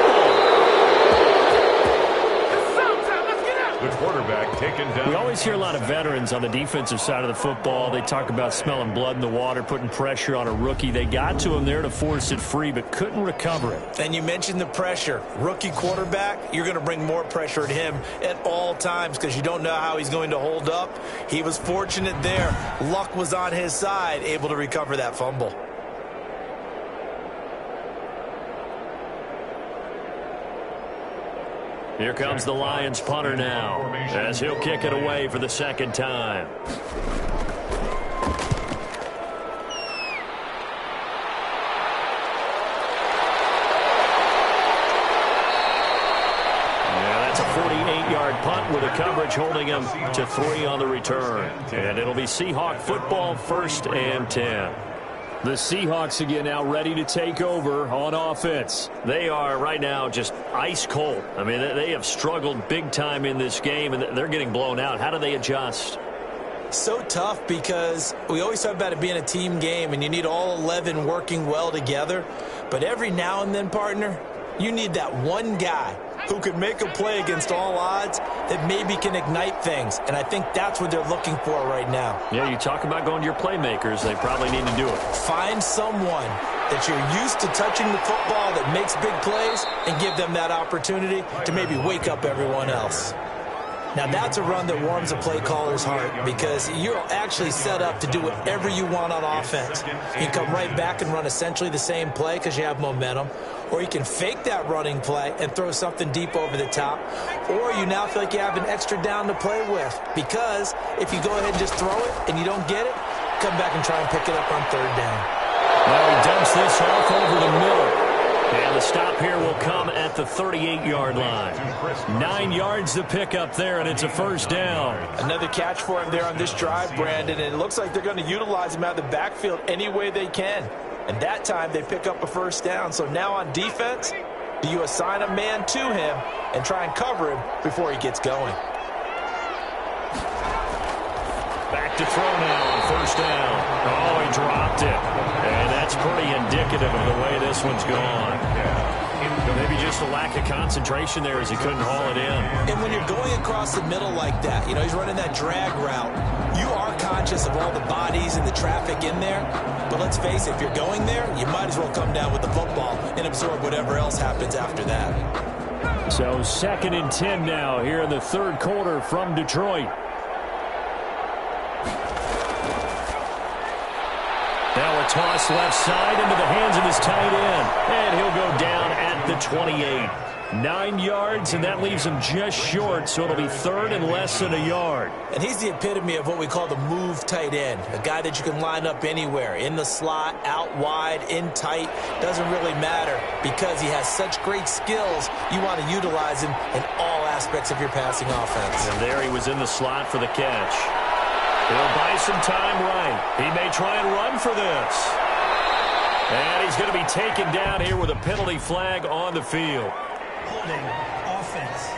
The quarterback taken down. We always hear a lot of veterans on the defensive side of the football. They talk about smelling blood in the water, putting pressure on a rookie. They got to him there to force it free, but couldn't recover it. And you mentioned the pressure. Rookie quarterback, you're going to bring more pressure at him at all times because you don't know how he's going to hold up. He was fortunate there. Luck was on his side, able to recover that fumble. Here comes the Lions punter now as he'll kick it away for the second time. Yeah, that's a 48-yard punt with a coverage holding him to 3 on the return. And it'll be Seahawk football, 1st and 10. The Seahawks again now ready to take over on offense. They are right now just ice cold. I mean, they have struggled big time in this game, and they're getting blown out. How do they adjust? So tough because we always talk about it being a team game, and you need all 11 working well together. But every now and then, partner, you need that one guy who could make a play against all odds that maybe can ignite things. And I think that's what they're looking for right now. Yeah, you talk about going to your playmakers. They probably need to do it. Find someone that you're used to touching the football that makes big plays and give them that opportunity to maybe wake up everyone else. Now, that's a run that warms a play caller's heart because you're actually set up to do whatever you want on offense. You can come right back and run essentially the same play because you have momentum, or you can fake that running play and throw something deep over the top, or you now feel like you have an extra down to play with because if you go ahead and just throw it and you don't get it, come back and try and pick it up on 3rd down. Now he dumps this off over the middle. And the stop here will come at the 38-yard line. 9 yards to pick up there, and it's a 1st down. Another catch for him there on this drive, Brandon, and it looks like they're going to utilize him out of the backfield any way they can. And that time they pick up a 1st down. So now on defense, do you assign a man to him and try and cover him before he gets going? Back to throw now on 1st down. Oh, he dropped it. And that's pretty indicative of the way this one's gone. Maybe just a lack of concentration there as he couldn't haul it in. And when you're going across the middle like that, you know, he's running that drag route, you are conscious of all the bodies and the traffic in there. But let's face it, if you're going there, you might as well come down with the football and absorb whatever else happens after that. So 2nd and 10 now here in the 3rd quarter from Detroit. Now a toss left side into the hands of his tight end. And he'll go down at the 28. 9 yards, and that leaves him just short, so it'll be third and less than a yard. And he's the epitome of what we call the move tight end, a guy that you can line up anywhere, in the slot, out wide, in tight, doesn't really matter because he has such great skills. You want to utilize him in all aspects of your passing offense. And there he was in the slot for the catch. He'll buy some time right. He may try and run for this. And he's going to be taken down here with a penalty flag on the field. Holding offense.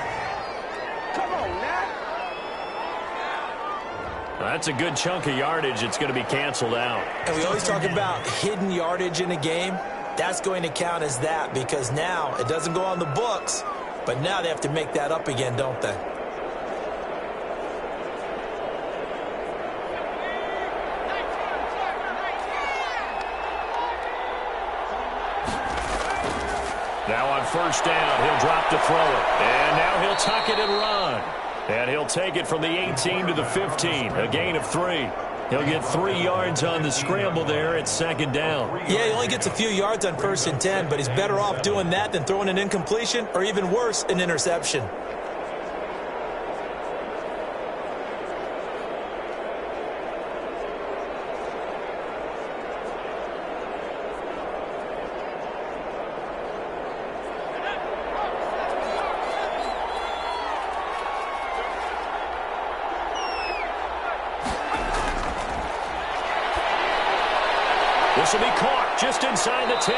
Come on, Nat. That's a good chunk of yardage. It's going to be canceled out. And we always talk about hidden yardage in a game. That's going to count as that because now it doesn't go on the books, but now they have to make that up again, don't they? Now on first down, he'll drop to throw it. And now he'll tuck it and run. And he'll take it from the 18 to the 15, a gain of 3. He'll get 3 yards on the scramble there at second down. Yeah, he only gets a few yards on 1st and 10, but he's better off doing that than throwing an incompletion or even worse, an interception. This will be caught just inside the 10.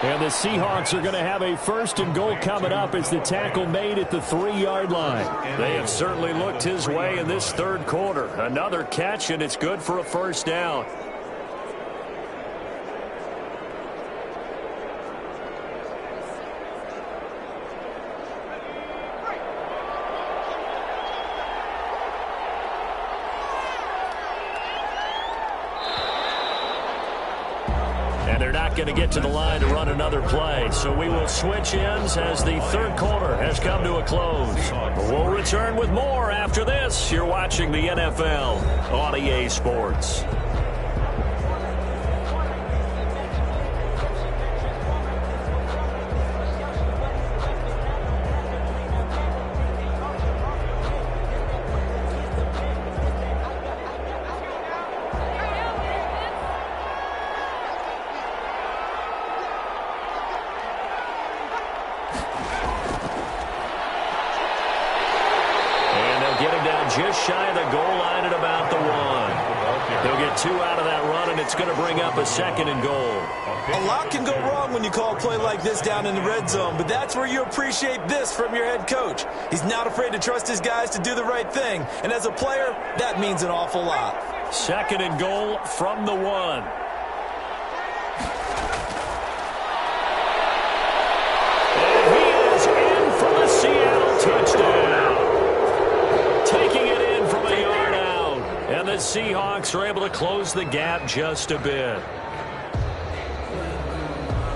And the Seahawks are going to have a 1st and goal coming up as the tackle made at the 3-yard line. They have certainly looked his way in this 3rd quarter. Another catch, and it's good for a 1st down. They're not going to get to the line to run another play, so we will switch ends as the 3rd quarter has come to a close. We'll return with more after this. You're watching the NFL on EA Sports. Just shy of the goal line at about the 1. They'll get 2 out of that run, and it's going to bring up a 2nd and goal. A lot can go wrong when you call a play like this down in the red zone, but that's where you appreciate this from your head coach. He's not afraid to trust his guys to do the right thing, and as a player, that means an awful lot. 2nd and goal from the 1. And he is in for the Seattle touchdown. Taking it in from a yard out. And the Seahawks are able to close the gap just a bit.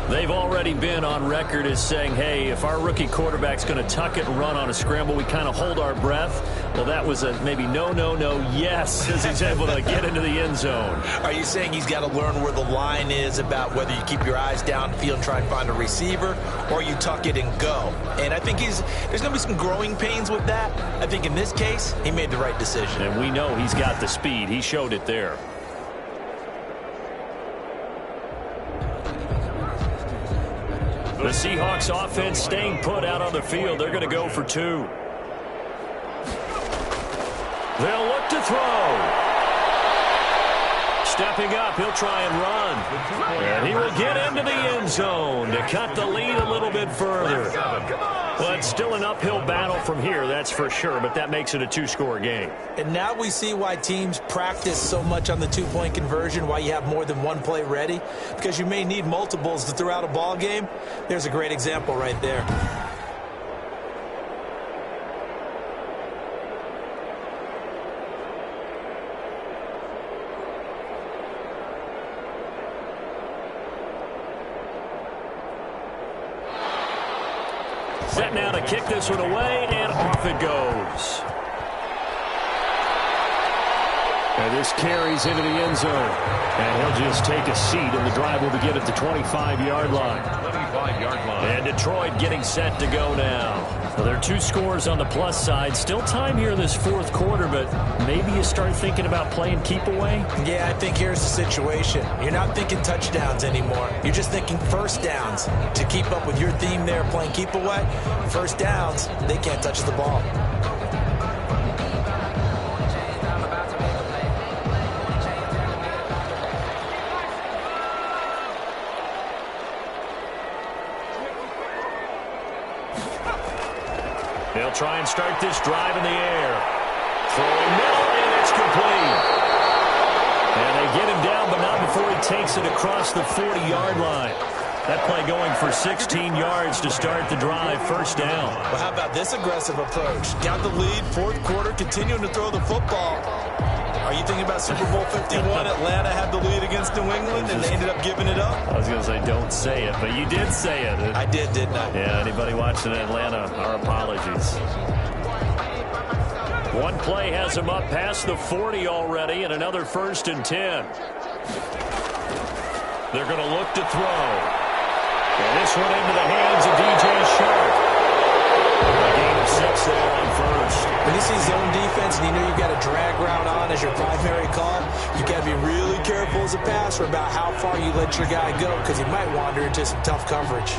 They've already been on record as saying, hey, if our rookie quarterback's going to tuck it and run on a scramble, we kind of hold our breath. Well, that was a maybe no, yes, as he's able to get into the end zone. Are you saying he's got to learn where the line is about whether you keep your eyes downfield and try and find a receiver, or you tuck it and go? And I think there's going to be some growing pains with that. I think in this case, he made the right decision. And we know he's got the speed. He showed it there. The Seahawks offense staying put out on the field. They're going to go for 2. They'll look to throw. Stepping up, he'll try and run. And he will get into the end zone to cut the lead a little bit further. Well, it's still an uphill battle from here, that's for sure, but that makes it a 2-score game. And now we see why teams practice so much on the 2-point conversion, why you have more than one play ready, because you may need multiples to throw out a ball game. There's a great example right there. Set now to kick this one away, and off it goes. And this carries into the end zone. And he'll just take a seat, and the drive will begin at the 25-yard line. 5-yard line. And Detroit getting set to go now. So there are 2 scores on the plus side. Still time here in this fourth quarter, but maybe you start thinking about playing keep away? Yeah, I think here's the situation. You're not thinking touchdowns anymore. You're just thinking first downs. To keep up with your theme there, playing keep away, first downs, they can't touch the ball. They'll try and start this drive in the air. Throwing middle, and it's complete. And they get him down, but not before he takes it across the 40-yard line. That play going for 16 yards to start the drive, first down. Well, how about this aggressive approach? Got the lead, fourth quarter, continuing to throw the football. Are you thinking about Super Bowl 51? Atlanta had the lead against New England, and they ended up giving it up? I was going to say, don't say it, but you did say it. I did, didn't I? Yeah, anybody watching Atlanta, our apologies. One play has him up past the 40 already, and another 1st and 10. They're going to look to throw. And this one into the hands of DJ Shark. A gain of 6 there on first. When you see zone defense and you know you've got a drag route on as your primary call, you've got to be really careful as a passer about how far you let your guy go because he might wander into some tough coverage.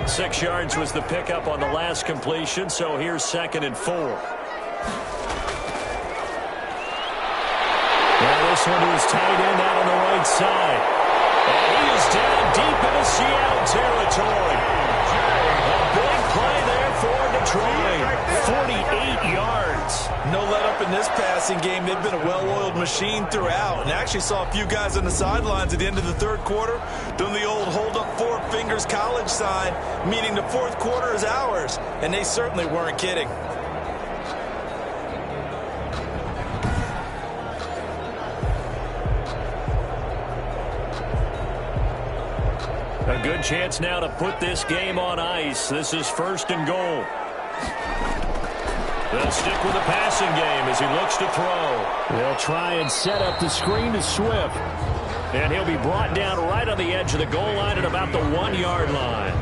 6 yards was the pickup on the last completion, so here's 2nd and 4. Now this one is tight end out on the right side. And he is down deep into Seattle territory. A big play there for Detroit. 48 yards. No let up in this passing game. They've been a well-oiled machine throughout. And I actually saw a few guys on the sidelines at the end of the third quarter doing the old hold up 4 fingers college sign, meaning the fourth quarter is ours. And they certainly weren't kidding. A good chance now to put this game on ice. This is 1st and goal. They'll stick with the passing game as he looks to throw. They'll try and set up the screen to Swift. And he'll be brought down right on the edge of the goal line at about the 1-yard line.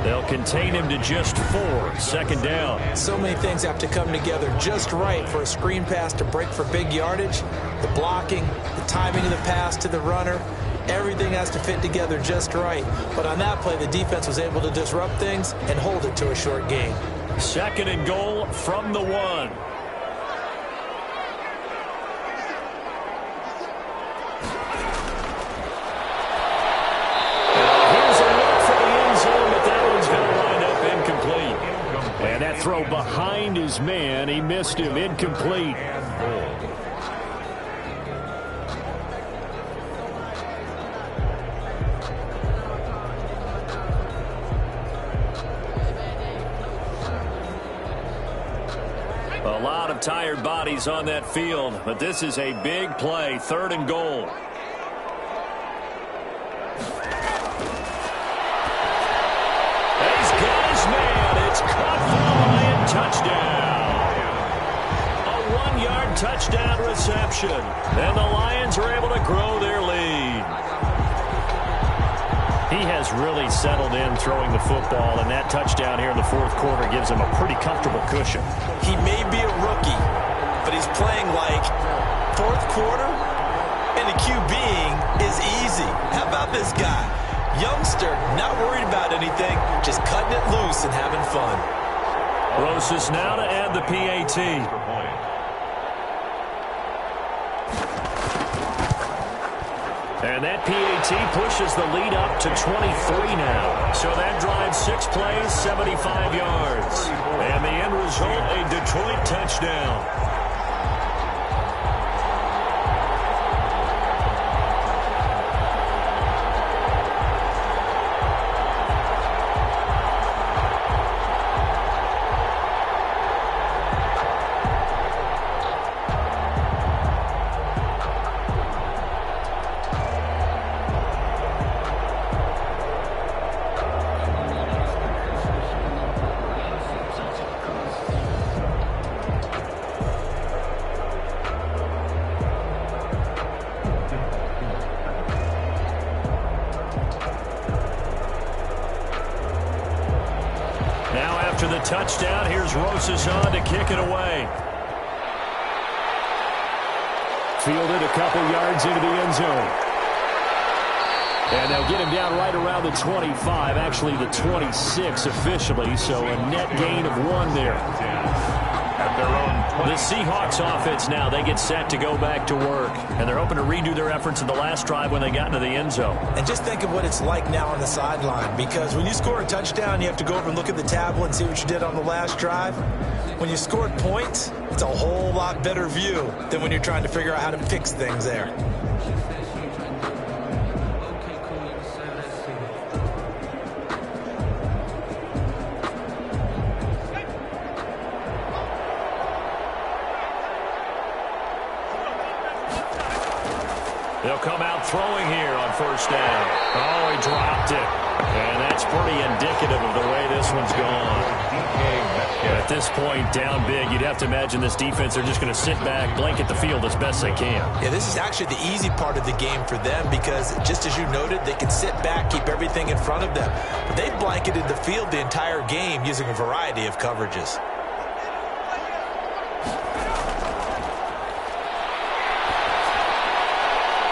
They'll contain him to just 4, 2nd down. So many things have to come together just right for a screen pass to break for big yardage. The blocking, the timing of the pass to the runner. Everything has to fit together just right. But on that play, the defense was able to disrupt things and hold it to a short gain. 2nd and goal from the 1. Here's a look for the end zone, but that one's going to wind up incomplete. And that throw behind his man, he missed him, incomplete. A lot of tired bodies on that field, but this is a big play, 3rd and goal. He's got his man. It's caught for the Lion touchdown. A 1-yard touchdown reception. And the Lions are able to grow their lead. He has really settled in throwing the football, and that touchdown here in the fourth quarter gives him a pretty comfortable cushion. He may be a rookie, but he's playing like fourth quarter, and the QBing is easy. How about this guy? Youngster, not worried about anything, just cutting it loose and having fun. Rosas now to add the PAT. And that PAT pushes the lead up to 23 now. So that drives 6 plays, 75 yards. And the end result, a Detroit touchdown. After the touchdown, here's Rosas on to kick it away. Fielded a couple yards into the end zone. And they'll get him down right around the 25, actually the 26 officially, so a net gain of 1 there. At their own 20. The Seahawks offense now, they get set to go back to work, and they're hoping to redo their efforts in the last drive when they got into the end zone. And just think of what it's like now on the sideline, because when you score a touchdown, you have to go over and look at the tablet and see what you did on the last drive. When you scored points, it's a whole lot better view than when you're trying to figure out how to fix things there. They'll come out throwing here on first down. Oh, he dropped it. And that's pretty indicative of the way this one's gone. At this point, down big, you'd have to imagine this defense are just going to sit back, blanket the field as best they can. Yeah, this is actually the easy part of the game for them because, just as you noted, they can sit back, keep everything in front of them. But they've blanketed the field the entire game using a variety of coverages.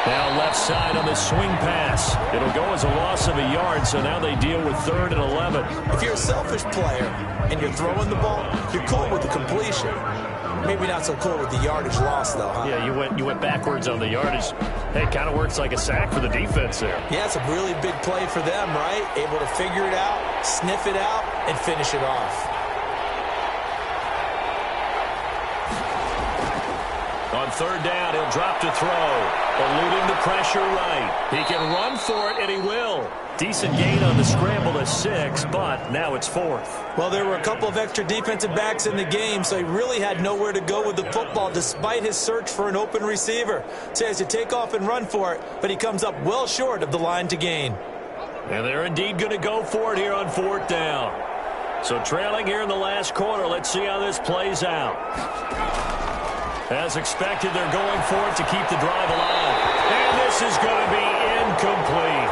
Now left side on the swing pass. It'll go as a loss of a yard, so now they deal with 3rd and 11. If you're a selfish player and you're throwing the ball, you're cool with the completion. Maybe not so cool with the yardage loss, though, huh? Yeah, you went backwards on the yardage. Hey, it kind of works like a sack for the defense there. Yeah, it's a really big play for them, right? Able to figure it out, sniff it out, and finish it off. On 3rd down, he'll drop to throw. Eluding the pressure right. He can run for it, and he will. Decent gain on the scramble to 6, but now it's 4th. Well, there were a couple of extra defensive backs in the game, so he really had nowhere to go with the football despite his search for an open receiver. So he has to take off and run for it, but he comes up well short of the line to gain. And they're indeed going to go for it here on 4th down. So trailing here in the last quarter, let's see how this plays out. As expected, they're going for it to keep the drive alive. And this is going to be incomplete.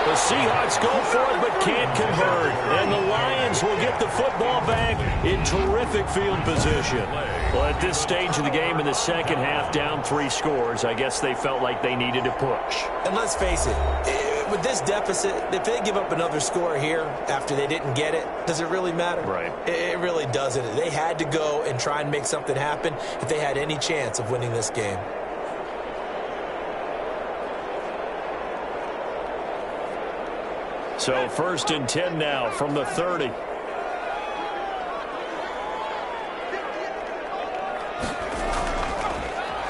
The Seahawks go for it but can't convert. And the Lions will get the football back in terrific field position. Well, at this stage of the game in the second half, down 3 scores, I guess they felt like they needed to push. And let's face it, with this deficit, if they give up another score here after they didn't get it, does it really matter? Right. It really doesn't. They had to go and try and make something happen if they had any chance of winning this game. So 1st and 10 now from the 30.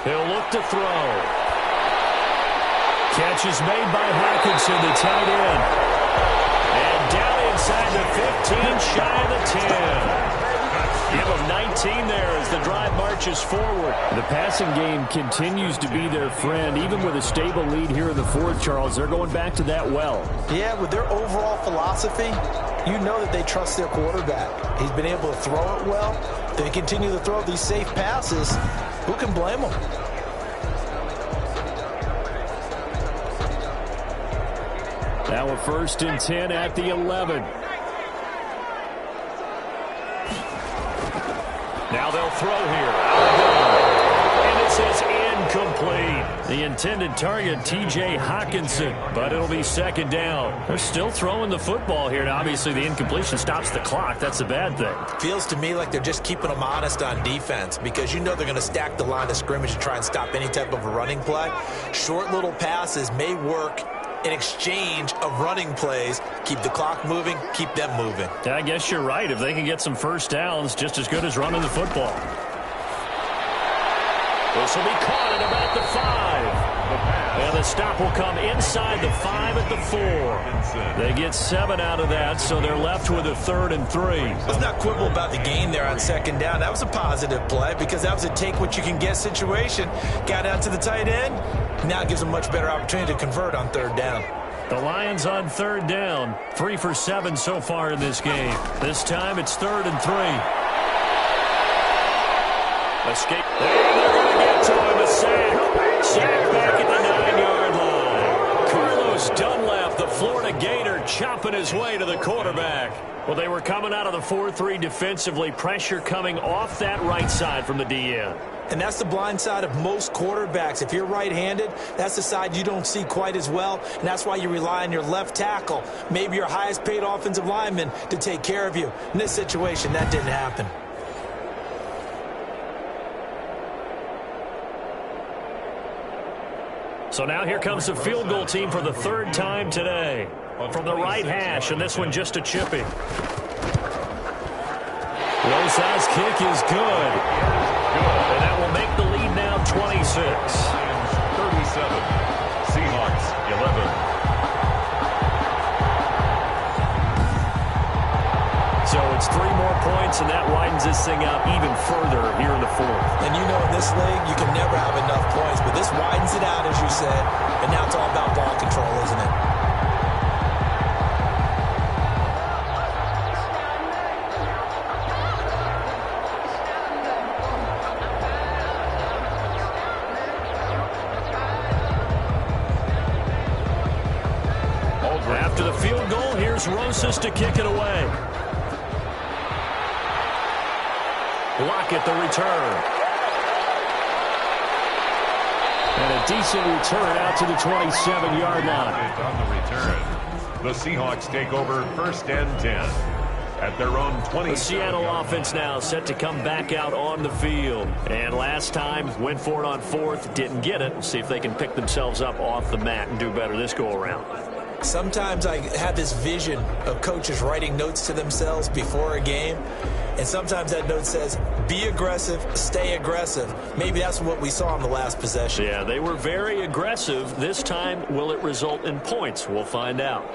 He'll look to throw. Catch is made by Hawkinson, the tight end. And down inside the 15, shy of the 10. Give him 19 there as the drive marches forward. The passing game continues to be their friend. Even with a stable lead here in the 4th, Charles, they're going back to that well. Yeah, with their overall philosophy, you know that they trust their quarterback. He's been able to throw it well. They continue to throw these safe passes. Who can blame them? Now a 1st and 10 at the 11. Now they'll throw here. And it says incomplete. The intended target, T.J. Hawkinson, but it'll be 2nd down. They're still throwing the football here, and obviously the incompletion stops the clock. That's a bad thing. Feels to me like they're just keeping them honest on defense because you know they're going to stack the line of scrimmage to try and stop any type of a running play. Short little passes may work in exchange of running plays. Keep the clock moving, keep them moving. I guess you're right. If they can get some first downs, just as good as running the football. This will be caught at about the 5. And the stop will come inside the 5 at the 4. They get 7 out of that, so they're left with a 3rd and 3. Let's not quibble about the gain there on 2nd down. That was a positive play because that was a take-what-you-can-get situation. Got out to the tight end. Now it gives them a much better opportunity to convert on 3rd down. The Lions on 3rd down. 3 for 7 so far in this game. This time it's 3rd and 3. Escape. And they're going to get to him. A sack. Sack back at the 9-yard line. Carlos Dunlap, the Florida Gator, chopping his its way to the quarterback. Well, they were coming out of the 4-3 defensively. Pressure coming off that right side from the DN. And that's the blind side of most quarterbacks. If you're right-handed, that's the side you don't see quite as well, and that's why you rely on your left tackle, maybe your highest-paid offensive lineman, to take care of you. In this situation, that didn't happen. So now here comes the field goal team for the third time today. From the right hash, and this one just a chipping. Low-size kick is good. And that will make the lead now 26. 37. Seahawks 11. So it's 3 more points, and that widens this thing out even further here in the fourth. And you know in this league, you can never have enough points, but this widens it out, as you said, and now it's all about ball control, isn't it? After the field goal, here's Rosas to kick it away. Lockett the return. And a decent return out to the 27-yard line. On the return, the Seahawks take over 1st and 10 at their own 20. The Seattle offense now set to come back out on the field. And last time, went for it on 4th, didn't get it. We'll see if they can pick themselves up off the mat and do better this go-around. Sometimes I have this vision of coaches writing notes to themselves before a game, and sometimes that note says, be aggressive, stay aggressive. Maybe that's what we saw in the last possession. Yeah, they were very aggressive. This time, will it result in points? We'll find out.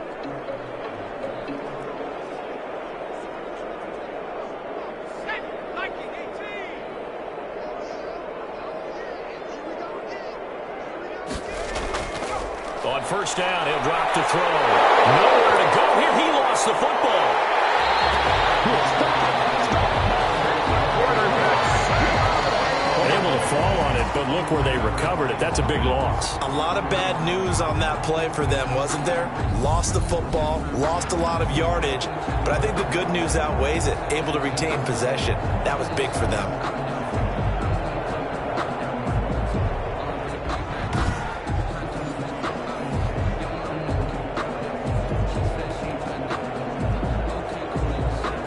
On 1st down, he'll drop to throw. Nowhere to go here. He lost the football. Able to fall on it, but look where they recovered it. That's a big loss. A lot of bad news on that play for them, wasn't there? Lost the football, lost a lot of yardage, but I think the good news outweighs it. Able to retain possession. That was big for them.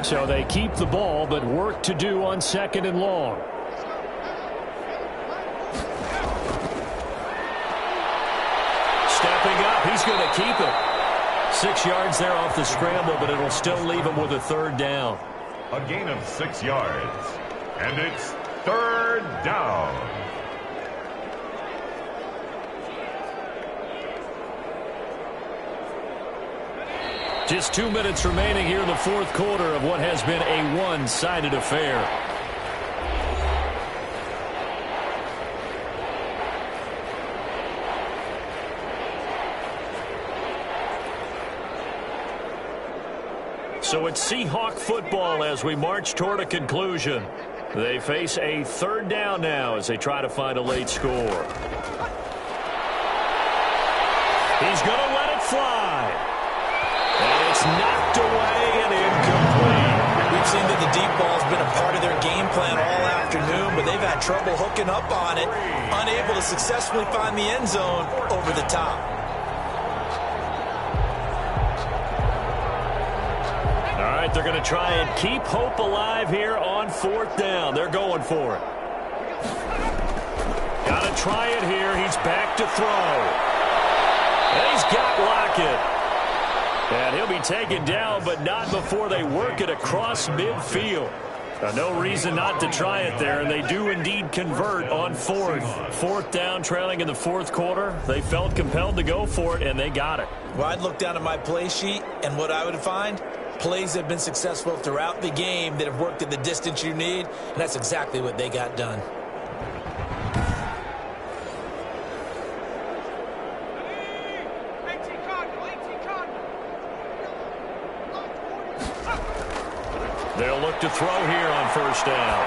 So they keep the ball, but work to do on 2nd and long. Stepping up, he's going to keep it. 6 yards there off the scramble, but it'll still leave him with a 3rd down. A gain of 6 yards, and it's 3rd down. Just 2 minutes remaining here in the 4th quarter of what has been a one-sided affair. So it's Seahawk football as we march toward a conclusion. They face a 3rd down now as they try to find a late score. He's going to let it fly. And it's knocked away and incomplete. We've seen that the deep ball's been a part of their game plan all afternoon, but they've had trouble hooking up on it, unable to successfully find the end zone over the top. All right, they're going to try and keep hope alive here on 4th down. They're going for it. Got to try it here. He's back to throw. And he's got Lockett. And he'll be taken down, but not before they work it across midfield. No reason not to try it there, and they do indeed convert on 4th. 4th down, trailing in the 4th quarter. They felt compelled to go for it, and they got it. Well, I'd look down at my play sheet, and what I would find, plays that have been successful throughout the game that have worked at the distance you need, and that's exactly what they got done. They'll look to throw here on 1st down.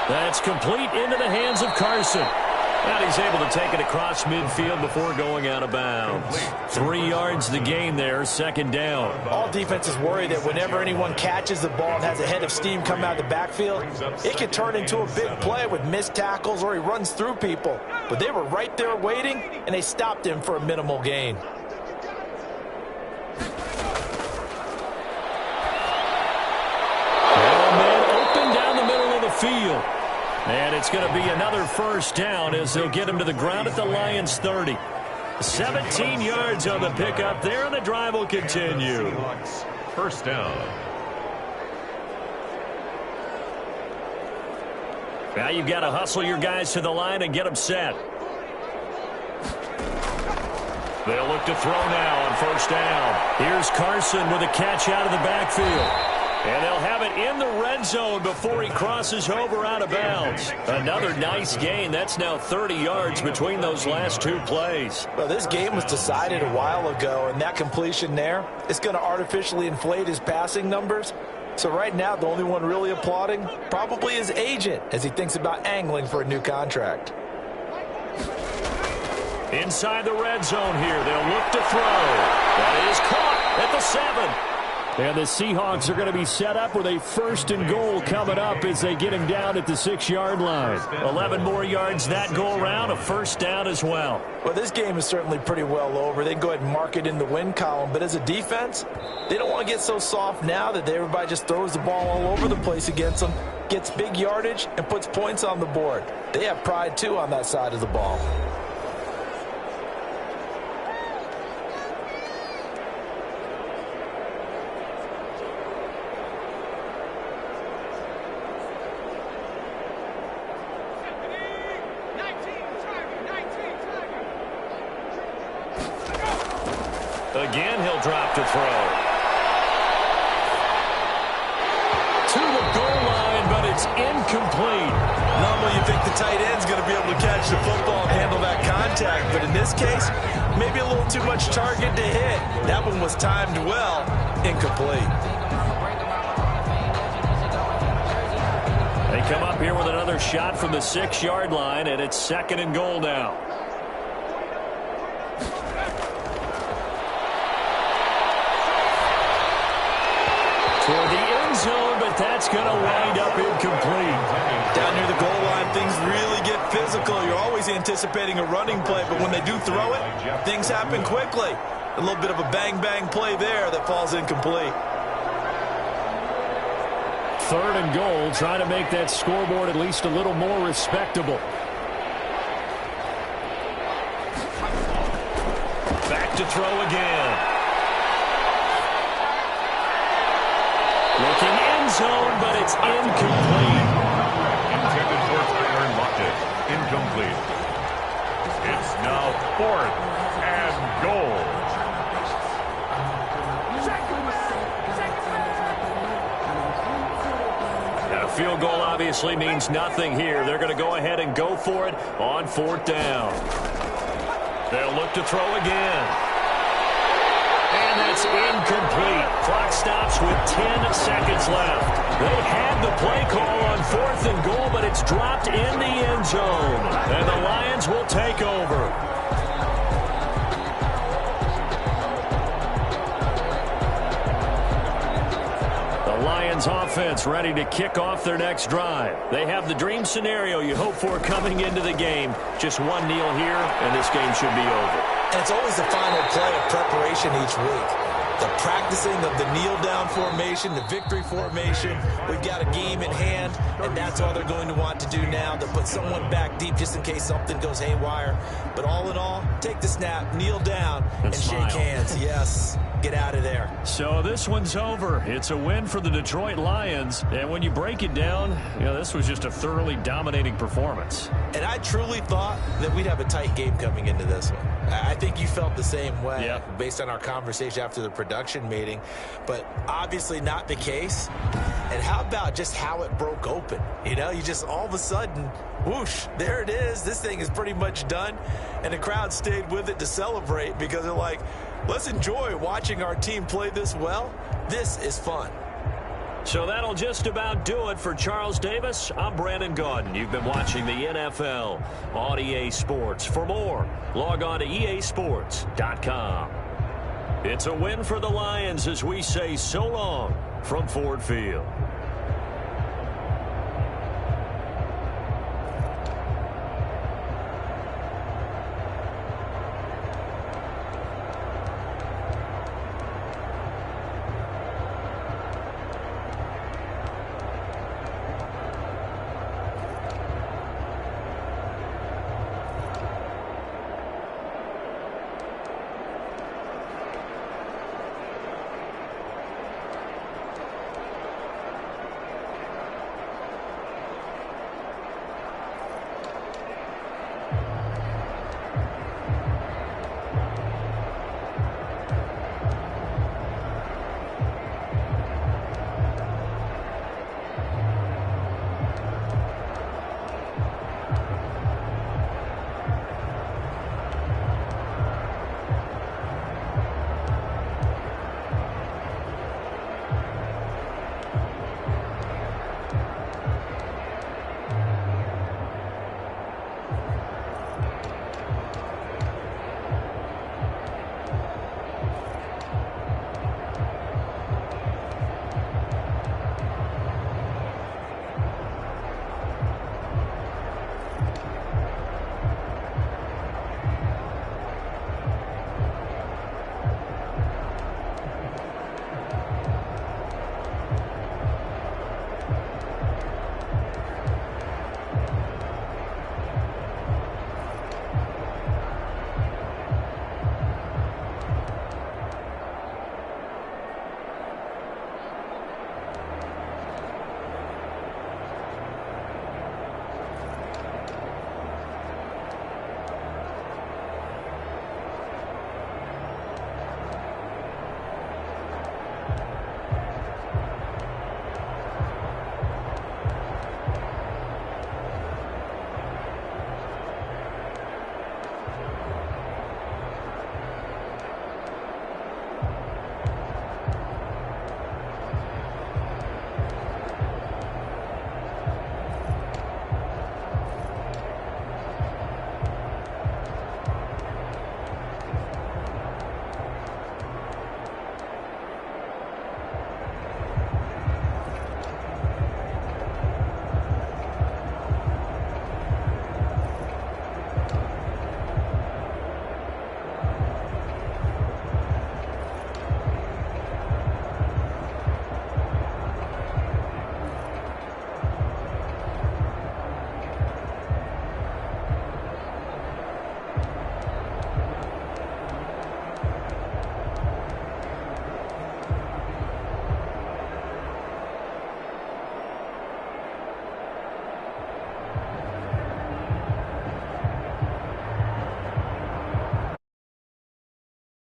That's complete into the hands of Carson. And he's able to take it across midfield before going out of bounds. 3 yards the gain there, second down. All defenses worry that whenever anyone catches the ball and has a head of steam come out of the backfield, it can turn into a big play with missed tackles or he runs through people. But they were right there waiting, and they stopped him for a minimal gain. Open down the middle of the field. And it's going to be another first down as they'll get him to the ground at the Lions' 30. 17 yards on the pickup there, and the drive will continue. First down. Now you've got to hustle your guys to the line and get them set. They'll look to throw now on first down. Here's Carson with a catch out of the backfield. And they'll have it in the red zone before he crosses over out of bounds. Another nice gain. That's now 30 yards between those last 2 plays. Well, this game was decided a while ago, and that completion there is going to artificially inflate his passing numbers. So right now, the only one really applauding probably his agent as he thinks about angling for a new contract. Inside the red zone here, they'll look to throw. That is caught at the 7. And the Seahawks are going to be set up with a 1st and goal coming up as they get him down at the 6-yard line. 11 more yards that go around, a first down as well. Well, this game is certainly pretty well over. They can go ahead and mark it in the win column. But as a defense, they don't want to get so soft now that everybody just throws the ball all over the place against them, gets big yardage, and puts points on the board. They have pride, too, on that side of the ball. Again, he'll drop to throw. To the goal line, but it's incomplete. Normally you think the tight end's going to be able to catch the football and handle that contact. But in this case, maybe a little too much target to hit. That one was timed well. Incomplete. They come up here with another shot from the 6-yard line, and it's 2nd and goal now. Toward the end zone, but that's going to wind up incomplete. Down near the goal line, things really get physical. You're always anticipating a running play, but when they do throw it, things happen quickly. A little bit of a bang-bang play there that falls incomplete. 3rd and goal, trying to make that scoreboard at least a little more respectable. Back to throw again. Looking end zone, but it's incomplete. Intended for Tyler Lockett. Incomplete. It's now 4th and goal. And a field goal obviously means nothing here. They're going to go ahead and go for it on 4th down. They'll look to throw again. And that's incomplete. Clock stops with 10 seconds left. They had the play call on 4th and goal, but it's dropped in the end zone. And the Lions will take over. The Lions offense ready to kick off their next drive. They have the dream scenario you hope for coming into the game. Just one kneel here, and this game should be over. And it's always the final play of preparation each week. The practicing of the kneel-down formation, the victory formation. We've got a game in hand, and that's all they're going to want to do now, to put someone back deep just in case something goes haywire. But all in all, take the snap, kneel down, and shake hands. Yes, get out of there. So this one's over. It's a win for the Detroit Lions. And when you break it down, this was just a thoroughly dominating performance. And I truly thought that we'd have a tight game coming into this one. I think you felt the same way based on our conversation after the production meeting, but obviously not the case. And how about just how it broke open? You just all of a sudden, whoosh, there it is. This thing is pretty much done. And the crowd stayed with it to celebrate because they're like, let's enjoy watching our team play this well. This is fun. So that'll just about do it for Charles Davis. I'm Brandon Gaudin. You've been watching the NFL on EA Sports. For more, log on to easports.com. It's a win for the Lions as we say so long from Ford Field.